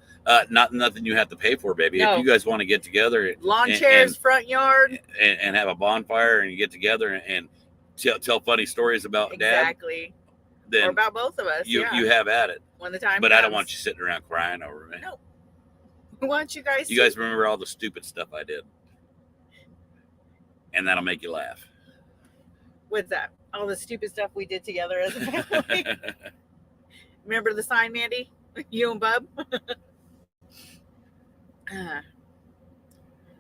Nothing you have to pay for, baby. No. If you guys want to get together, lawn chairs, front yard, and have a bonfire, and you get together and tell funny stories about exactly. Dad, then or about both of us. You have at it. When the time but comes. I don't want you sitting around crying over me. No. We want you guys. You guys remember all the stupid stuff I did, and that'll make you laugh. What's that? All the stupid stuff we did together as a family. Remember the sign, Mandy? You and Bub?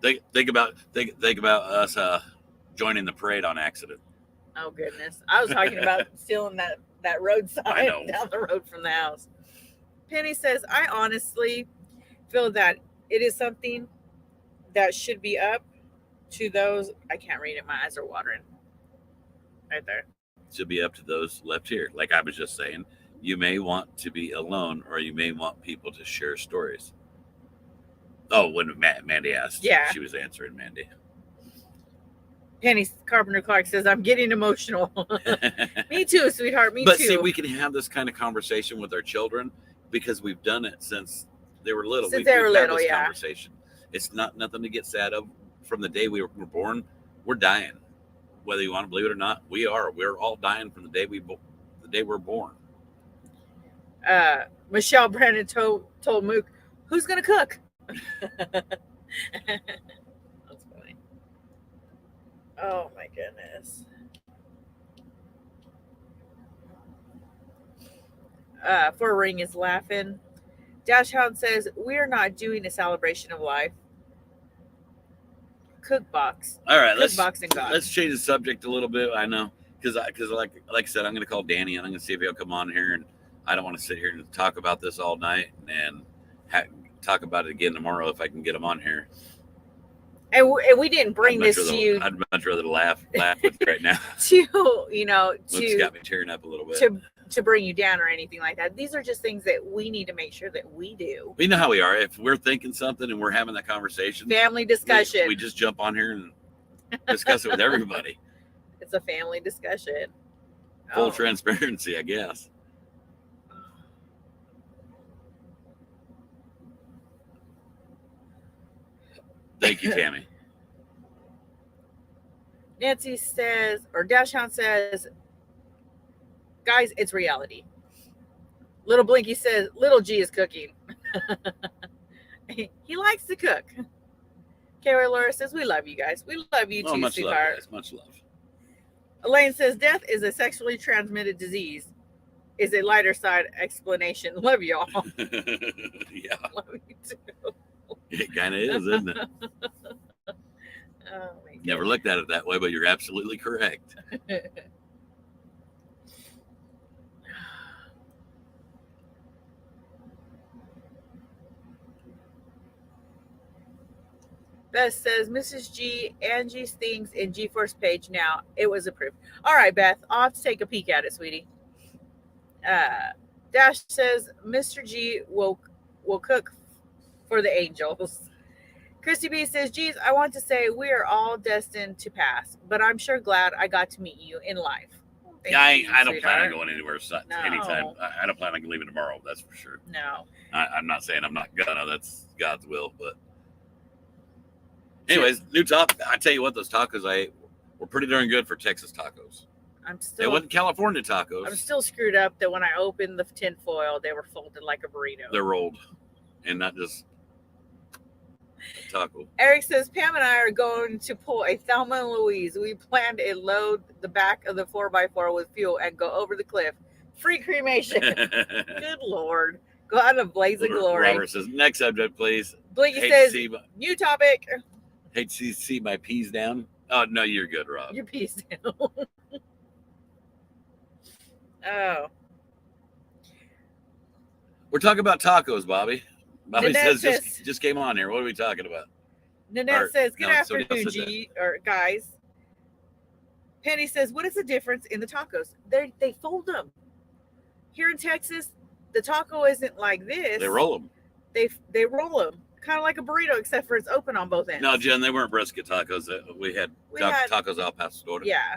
Think about us joining the parade on accident. Oh goodness. I was talking about stealing that road sign down the road from the house. Penny says, I honestly feel that it is something that should be up to those. I can't read it. My eyes are watering. Right there. Should be up to those left here. Like I was just saying, you may want to be alone, or you may want people to share stories. Oh, when Mandy asked, she was answering Mandy. Penny Carpenter Clark says, I'm getting emotional. Me too, sweetheart. Me too. But see, we can have this kind of conversation with our children because we've done it since they were little. Since they were little, yeah. Conversation. It's nothing to get sad of. From the day we were born, we're dying. Whether you want to believe it or not, we are. We're all dying from the day we're born. Michelle Brandon told Mook, who's going to cook? That's funny. Oh, my goodness. Four Ring is laughing. Dashhound says, we're not doing a celebration of life. Cookbox. All right, let's change the subject a little bit. I know, because like I said, I'm going to call Danny and I'm going to see if he'll come on here, and I don't want to sit here and talk about this all night and talk about it again tomorrow if I can get him on here. And we didn't bring this to you. I'd much rather laugh with you right now. Luke's got me tearing up a little bit. To bring you down or anything like that. These are just things that we need to make sure that we do. We know how we are. If we're thinking something and we're having that conversation, family discussion, we just jump on here and discuss it with everybody. It's a family discussion. Full transparency, I guess. Thank you, Tammy. Nancy says, or Dashhound says, guys, it's reality. Little Blinky says, Little G is cooking. He likes to cook. Carrie Laura says, we love you guys. We love you too, much sweetheart. Love, guys. Much love. Elaine says, death is a sexually transmitted disease. Is a lighter side explanation. Love y'all. Yeah. Love you too. It kind of is, isn't it? Oh, my Never looked at it that way, but you're absolutely correct. Beth says, Mrs. G, Angie's things in GeForce page now. It was approved. All right, Beth, I'll have to take a peek at it, sweetie. Dash says, Mr. G will cook for the angels. Christy B says, geez, I want to say we are all destined to pass, but I'm sure glad I got to meet you in life. Yeah, I don't plan on going anywhere anytime. I don't plan on leaving tomorrow, that's for sure. No. I'm not saying I'm not gonna. That's God's will. But anyways, new topic. I tell you what, those tacos I ate were pretty darn good for Texas tacos. They wasn't California tacos. I'm still screwed up that when I opened the tin foil, they were folded like a burrito. They're rolled and not just a taco. Eric says, Pam and I are going to pull a Thelma and Louise. We plan to load the back of the 4x4 with fuel and go over the cliff. Free cremation. Good Lord. Go out in a blaze of glory. Robert says, next subject, please. Blinky says, new topic. Hate to see my peas down. Oh, no, you're good, Rob. Your peas down. Oh. We're talking about tacos, Bobby. Bobby Nanette says, just came on here. What are we talking about? Nanette says, good afternoon, G, or guys. Penny says, what is the difference in the tacos? They fold them. Here in Texas, the taco isn't like this. They roll them. They roll them. Kind of like a burrito, except for it's open on both ends. No, Jen, they weren't brisket tacos. We had tacos al pastor. Yeah.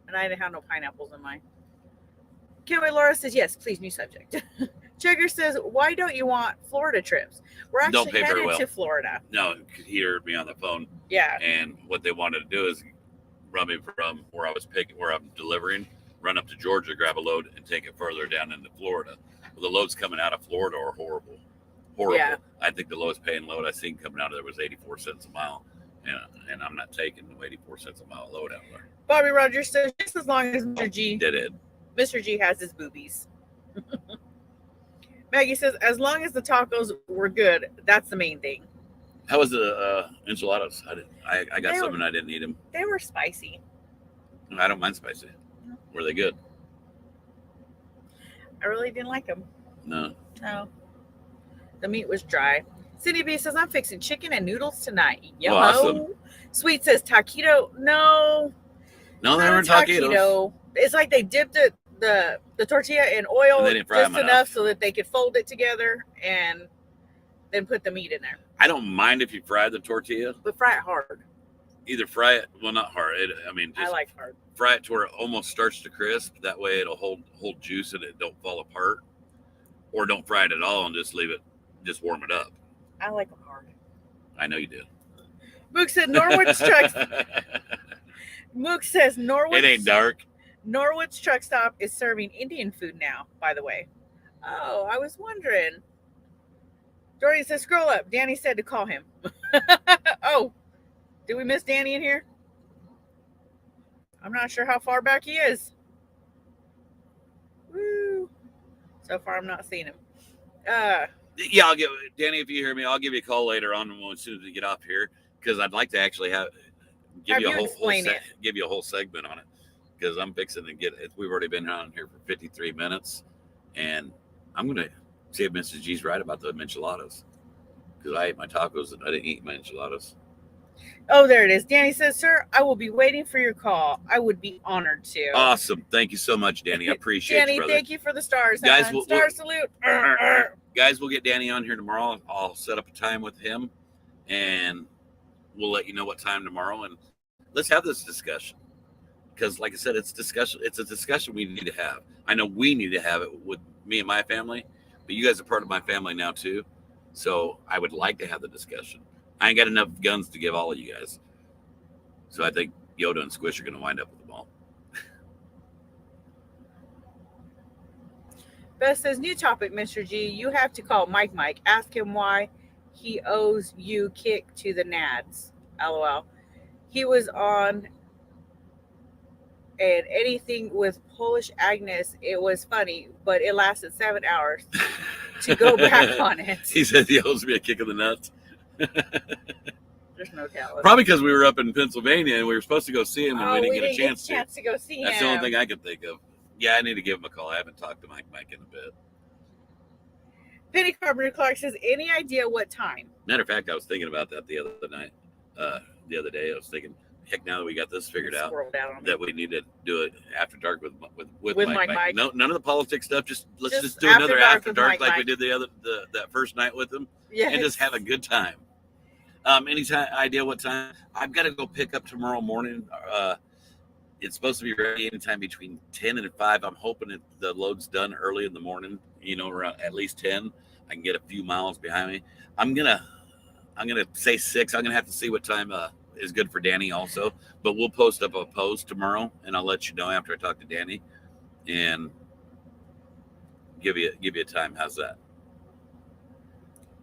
And I didn't have no pineapples in mine. Can't wait. Laura says, yes, please, new subject. Chugger says, why don't you want Florida trips? We're actually headed to Florida. No, he heard me on the phone. Yeah. And what they wanted to do is run me from where I'm delivering, run up to Georgia, grab a load, and take it further down into Florida. Well, the loads coming out of Florida are horrible. Yeah. I think the lowest paying load I seen coming out of there was 84 cents a mile. And I'm not taking no 84 cents a mile load out there. Bobby Rogers says, just as long as Mr. G did it. Mr. G has his boobies. Maggie says, as long as the tacos were good, that's the main thing. How was the enchiladas? I got some and I didn't eat them. They were spicy. I don't mind spicy. Were they good? I really didn't like them. No. The meat was dry. Cindy B says, I'm fixing chicken and noodles tonight. Yo. Awesome. Sweet says, taquito. No, they weren't taquitos. It's like they dipped the tortilla in oil just enough so that they could fold it together and then put the meat in there. I don't mind if you fry the tortilla. But fry it hard. Either fry it, well, not hard. I like hard. Fry it to where it almost starts to crisp. That way it'll hold juice and it don't fall apart. Or don't fry it at all and just warm it up. I like them hard. I know you do. Mook said Norwood's truck. Mook says Norwood's. It ain't dark. Norwood's truck stop is serving Indian food now, by the way. Oh, I was wondering. Jordan says, scroll up. Danny said to call him. Oh, did we miss Danny in here? I'm not sure how far back he is. Woo. So far, I'm not seeing him. Yeah, I'll give Danny, if you hear me, I'll give you a call later on as soon as we get off here, because I'd like to actually give you a whole segment on it, because I'm fixing to get it. We've already been on here for 53 minutes, and I'm going to see if Mrs. G's right about the enchiladas, because I ate my tacos and I didn't eat my enchiladas. Oh, there it is. Danny says, sir, I will be waiting for your call. I would be honored to. Awesome. Thank you so much, Danny. I appreciate Danny, you, brother. thank you for the stars. Guys, star salute. Guys, we'll get Danny on here tomorrow. I'll set up a time with him, and we'll let you know what time tomorrow. And let's have this discussion, because, like I said, it's discussion. It's a discussion we need to have. I know we need to have it with me and my family, but you guys are part of my family now too. So I would like to have the discussion. I ain't got enough guns to give all of you guys. So I think Yoda and Squish are going to wind up with them all. Beth says, new topic, Mr. G. You have to call Mike. Ask him why he owes you kick to the Nads. LOL. He was on and anything with Polish Agnes. It was funny, but it lasted 7 hours to go back on it. He said he owes me a kick in the nuts. There's no talent. Probably because we were up in Pennsylvania and we were supposed to go see him and we didn't get a chance to go see That's him. the only thing I could think of. Yeah, I need to give him a call. I haven't talked to Mike in a bit. Penny Carpenter Clark says, any idea what time? Matter of fact, I was thinking about that the other day. I was thinking, heck, now that we got this figured out, that we need to do it after dark with Mike. No, none of the politics stuff. Let's just do another after dark like we did that first night with him, and just have a good time. Any idea what time? I've got to go pick up tomorrow morning. It's supposed to be ready anytime between 10 and 5. I'm hoping the load's done early in the morning. Around at least 10. I can get a few miles behind me. I'm gonna say 6. I'm gonna have to see what time is good for Danny also. But we'll post up a post tomorrow, and I'll let you know after I talk to Danny, and give you a time. How's that?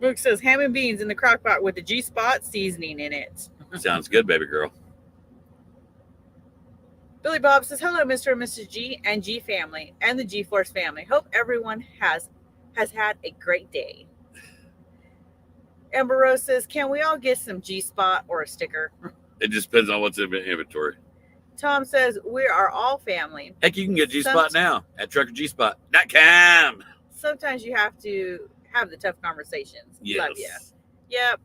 Luke says ham and beans in the crock pot with the G-Spot seasoning in it. Sounds good, baby girl. Billy Bob says, hello, Mr. and Mrs. G and G family and the G-Force family. Hope everyone has had a great day. Amber Rose says, can we all get some G-Spot or a sticker? It just depends on what's in the inventory. Tom says, we are all family. Heck, you can get G-Spot now at truckergspot.com. Sometimes you have to have the tough conversations. Yes. Love you. Yep.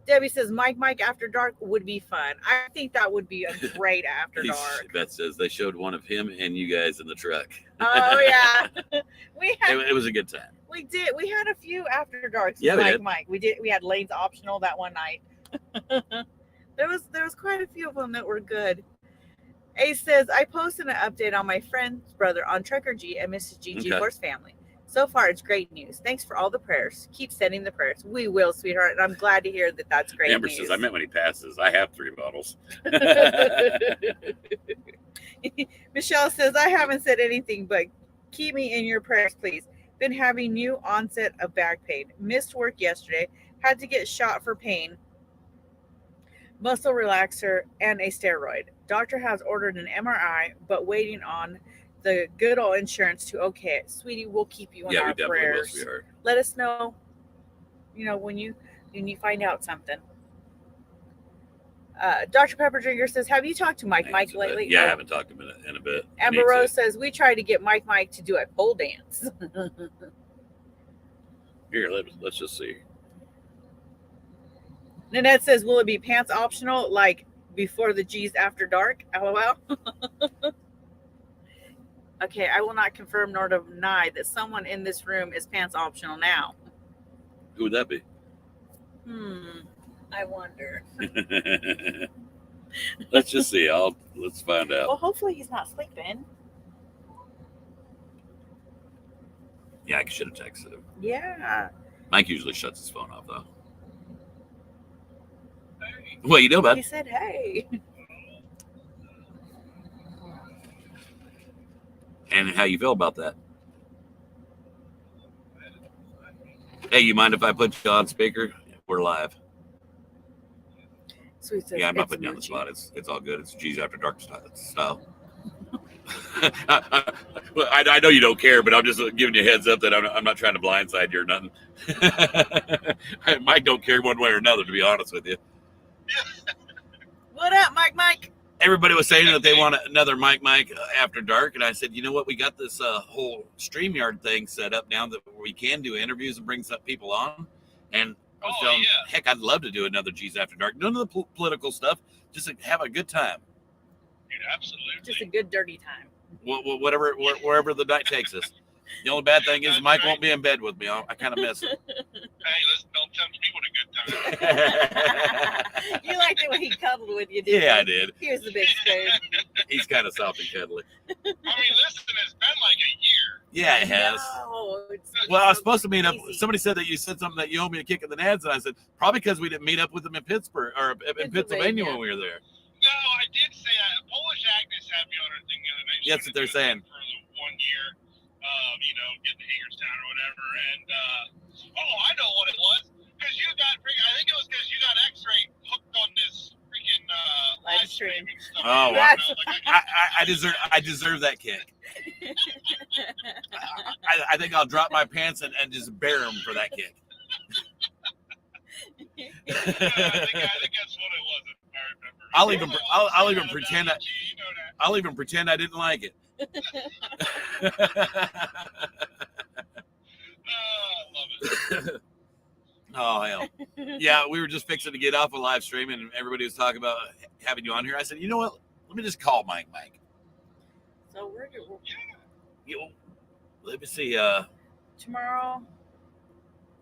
Debbie says, Mike After Dark would be fun. I think that would be a great After Dark. Beth says they showed one of him and you guys in the truck. Oh, yeah. It was a good time. We did. We had a few After Darks with Mike. We had Lane's Optional that one night. There was quite a few of them that were good. Ace says, I posted an update on my friend's brother on Trucker G and Mrs. G G-Force family. So far, it's great news. Thanks for all the prayers. Keep sending the prayers. We will, sweetheart. And I'm glad to hear that that's great Amber news. says, I meant when he passes. I have 3 bottles. Michelle says, I haven't said anything, but keep me in your prayers, please. Been having new onset of back pain. Missed work yesterday. Had to get shot for pain. Muscle relaxer and a steroid. Doctor has ordered an MRI, but waiting on the good old insurance to okay it. Sweetie, we'll keep you in our prayers. Will, sweetheart. Let us know, when you find out something. Dr. Pepper Drinker says, have you talked to Mike lately? Yeah, I haven't talked to him in a bit. Amber Rose says, we tried to get Mike to do a pole dance. Here, let's just see. Nanette says, will it be pants optional like before the G's After Dark? LOL. Okay, I will not confirm nor deny that someone in this room is pants optional now. Who would that be? I wonder. Let's just see. Let's find out. Well, hopefully he's not sleeping. Yeah, I should have texted him. Yeah. Mike usually shuts his phone off, though. Hey. Well, you know about. He said, hey. And how you feel about that? Hey, you mind if I put you on speaker? We're live. Sweet. Yeah, I'm not putting you on the spot. It's all good. It's G's After Dark style. I know you don't care, but I'm just giving you a heads up that I'm not trying to blindside you or nothing. Mike don't care one way or another, to be honest with you. What up, Mike? Everybody was saying that they want another Mike After Dark, and I said, you know what? We got this whole StreamYard thing set up now that we can do interviews and bring some people on. And I was telling, heck, I'd love to do another G's After Dark. None of the political stuff, just have a good time. Dude, absolutely. Just a good dirty time. Wherever the night takes us. The only bad thing is Mike won't be in bed with me. I kind of miss him. Hey, listen, don't tempt me with a good time. You liked it when he cuddled with you, didn't you? Yeah, I did. He was the big spoon. He's kind of soft and cuddly. I mean, listen, it's been like a year. Yeah, it has. Well, I was supposed to meet up. Easy. Somebody said that you said something that you owe me a kick in the nads, and I said probably because we didn't meet up with them in Pittsburgh or in Pennsylvania when we were there. No, I did say Polish Agnes had me on her thing the other night. That's what they're saying. For the 1 year of, getting to Hagerstown or whatever. And, I know what it was. Because I think it was because you got X-Ray hooked on this freaking live streaming stuff. Oh, wow. I deserve that kick. I think I'll drop my pants and just bear them for that kick. I think that's what it was. If I remember. I'll even pretend You know that. I'll even pretend I didn't like it. I love it. Oh hell. Yeah, we were just fixing to get off a live stream and everybody was talking about having you on here. I said, you know what? Let me just call Mike. So we're You know, let me see. tomorrow,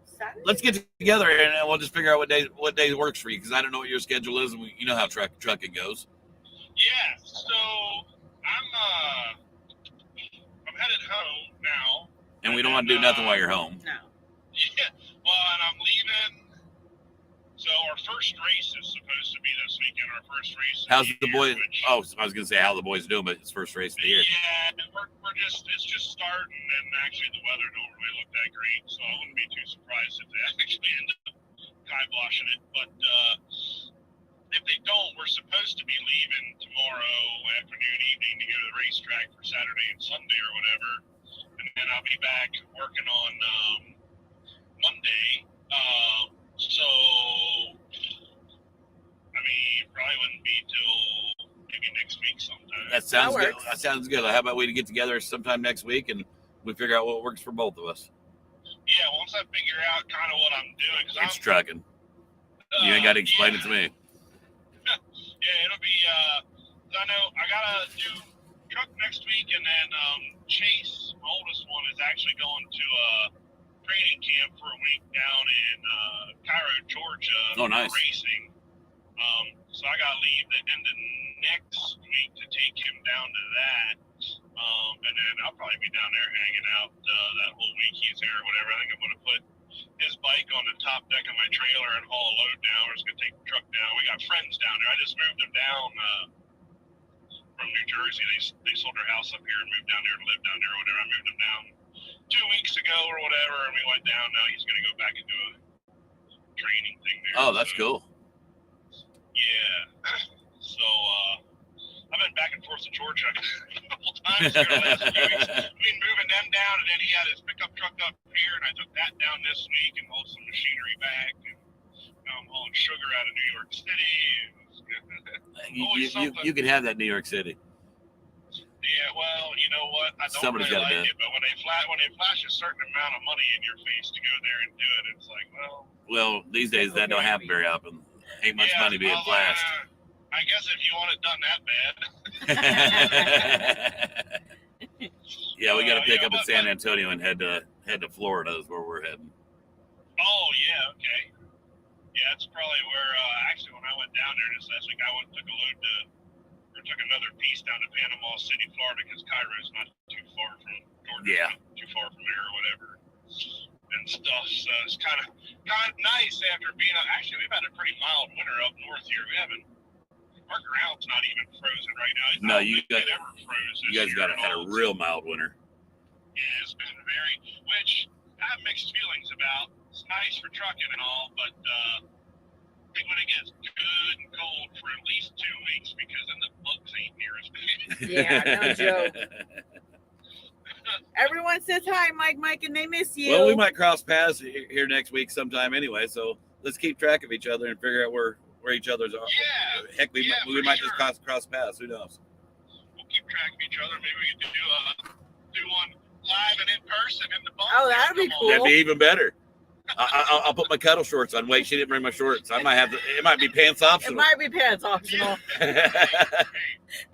Saturday. Let's get together and we'll just figure out what day works for you because I don't know what your schedule is. You know how trucking goes. Yeah. So I'm headed home now. And we don't want to do nothing while you're home. No. Yeah. Well, and I'm leaving. So our first race is supposed to be this weekend. Our first race. How's the boy? Which, Oh, I was gonna say how the boys doing, but it's first race of the year. Yeah, it's just starting, and actually the weather don't really look that great, so I wouldn't be too surprised if they actually end up kiboshing it. But if they don't, we're supposed to be leaving tomorrow afternoon, evening to go to the racetrack for Saturday and Sunday or whatever, and then I'll be back working on Monday. So I mean, probably wouldn't be till maybe next week sometime. That sounds good. works. That sounds good. How about we get together sometime next week and we figure out what works for both of us? Yeah, once I figure out kind of what I'm doing, because It's trucking. You ain't got to explain it to me. Yeah, it'll be. I know I gotta do truck next week, and then Chase, my oldest one, is actually going to a training camp for a week down in Cairo, Georgia. Oh, nice. For racing. So I gotta leave the end of next week to take him down to that. And then I'll probably be down there hanging out that whole week he's here or whatever. I think I'm going to put his bike on the top deck of my trailer and haul a load down. We're just going to take the truck down. We got friends down there. I just moved them down from New Jersey. They sold their house up here and moved down there to live down there or whatever. I moved them down 2 weeks ago or whatever, and we went down. Now he's going to go back and do a training thing there. Oh, that's cool. Yeah. So, I've been back and forth to Georgia a couple times here the last few weeks. Been moving them down, and then he had his pickup truck up here, and I took that down this week and hauled some machinery back. And now I'm hauling sugar out of New York City. You can have that New York City. Yeah, well, you know what? I don't Somebody's really gotta like do it. it, but when they flash a certain amount of money in your face to go there and do it, it's like, well. Well, these days that don't happen very often. Ain't much money being flashed. I guess if you want it done that bad. Yeah, we got to pick up in San Antonio and head to Florida is where we're heading. Oh yeah, okay. Yeah, that's probably where. Actually, when I went down there this last week, I took another piece down to Panama City, Florida, because Cairo's not too far from Georgia. Yeah. Too far from there or whatever, and stuff. So it's kind of nice after being. Actually, we've had a pretty mild winter up north here. We haven't. Our ground's not even frozen right now. No, you guys got had a real mild winter. Yeah, it's been very, which I have mixed feelings about. It's nice for trucking and all, but I think when it gets good and cold for at least 2 weeks, because then the bugs ain't near as bad. Yeah, no joke. Everyone says hi, Mike, and they miss you. Well, we might cross paths here next week sometime anyway, so let's keep track of each other and figure out where each other's are. Yeah. Heck, we might sure. just cross paths. Who knows? We'll keep track of each other. Maybe we can do one live and in person in the bump. Oh, that'd be cool. That'd be even better. I'll put my cuddle shorts on. Wait, she didn't bring my shorts. I might have to. It might be pants It optional. might be pants optional. Lane's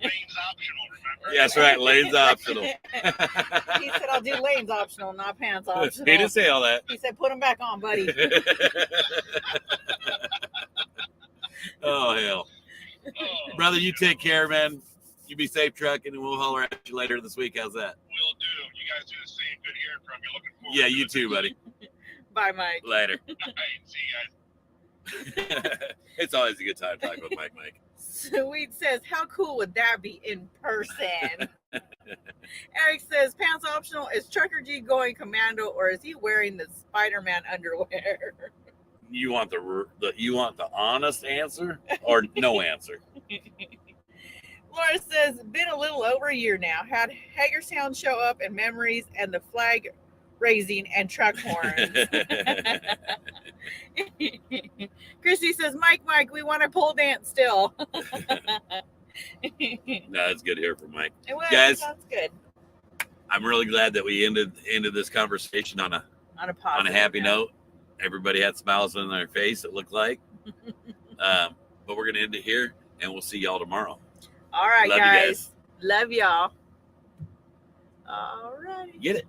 optional, remember? Yeah, that's right. Lane's optional. He said, I'll do lanes optional, not pants optional. He didn't say all that. He said, put them back on, buddy. Oh, hell. Oh, Brother, you take care, man. You be safe trucking, and we'll holler at you later this week. How's that? Will do. You guys do the same. Good hearing from you. Looking forward Yeah, to you it. too, buddy. Bye, Mike. Later. All right, see you guys. It's always a good time talking with Mike. Sweet says, how cool would that be in person? Eric says, pants optional. Is Trucker G going commando, or is he wearing the Spider-Man underwear? You want the honest answer or no answer? Laura says, been a little over a year now. Had Hagerstown show up and memories and the flag raising and truck horns. Christy says, Mike, we want a pole dance still. No, it's good to hear from Mike. It was, Guys. sounds good. I'm really glad that we ended this conversation on a happy note. Everybody had smiles on their face, it looked like. But we're gonna end it here, and we'll see y'all tomorrow. All right, Love you guys. Love y'all. All right. Get it.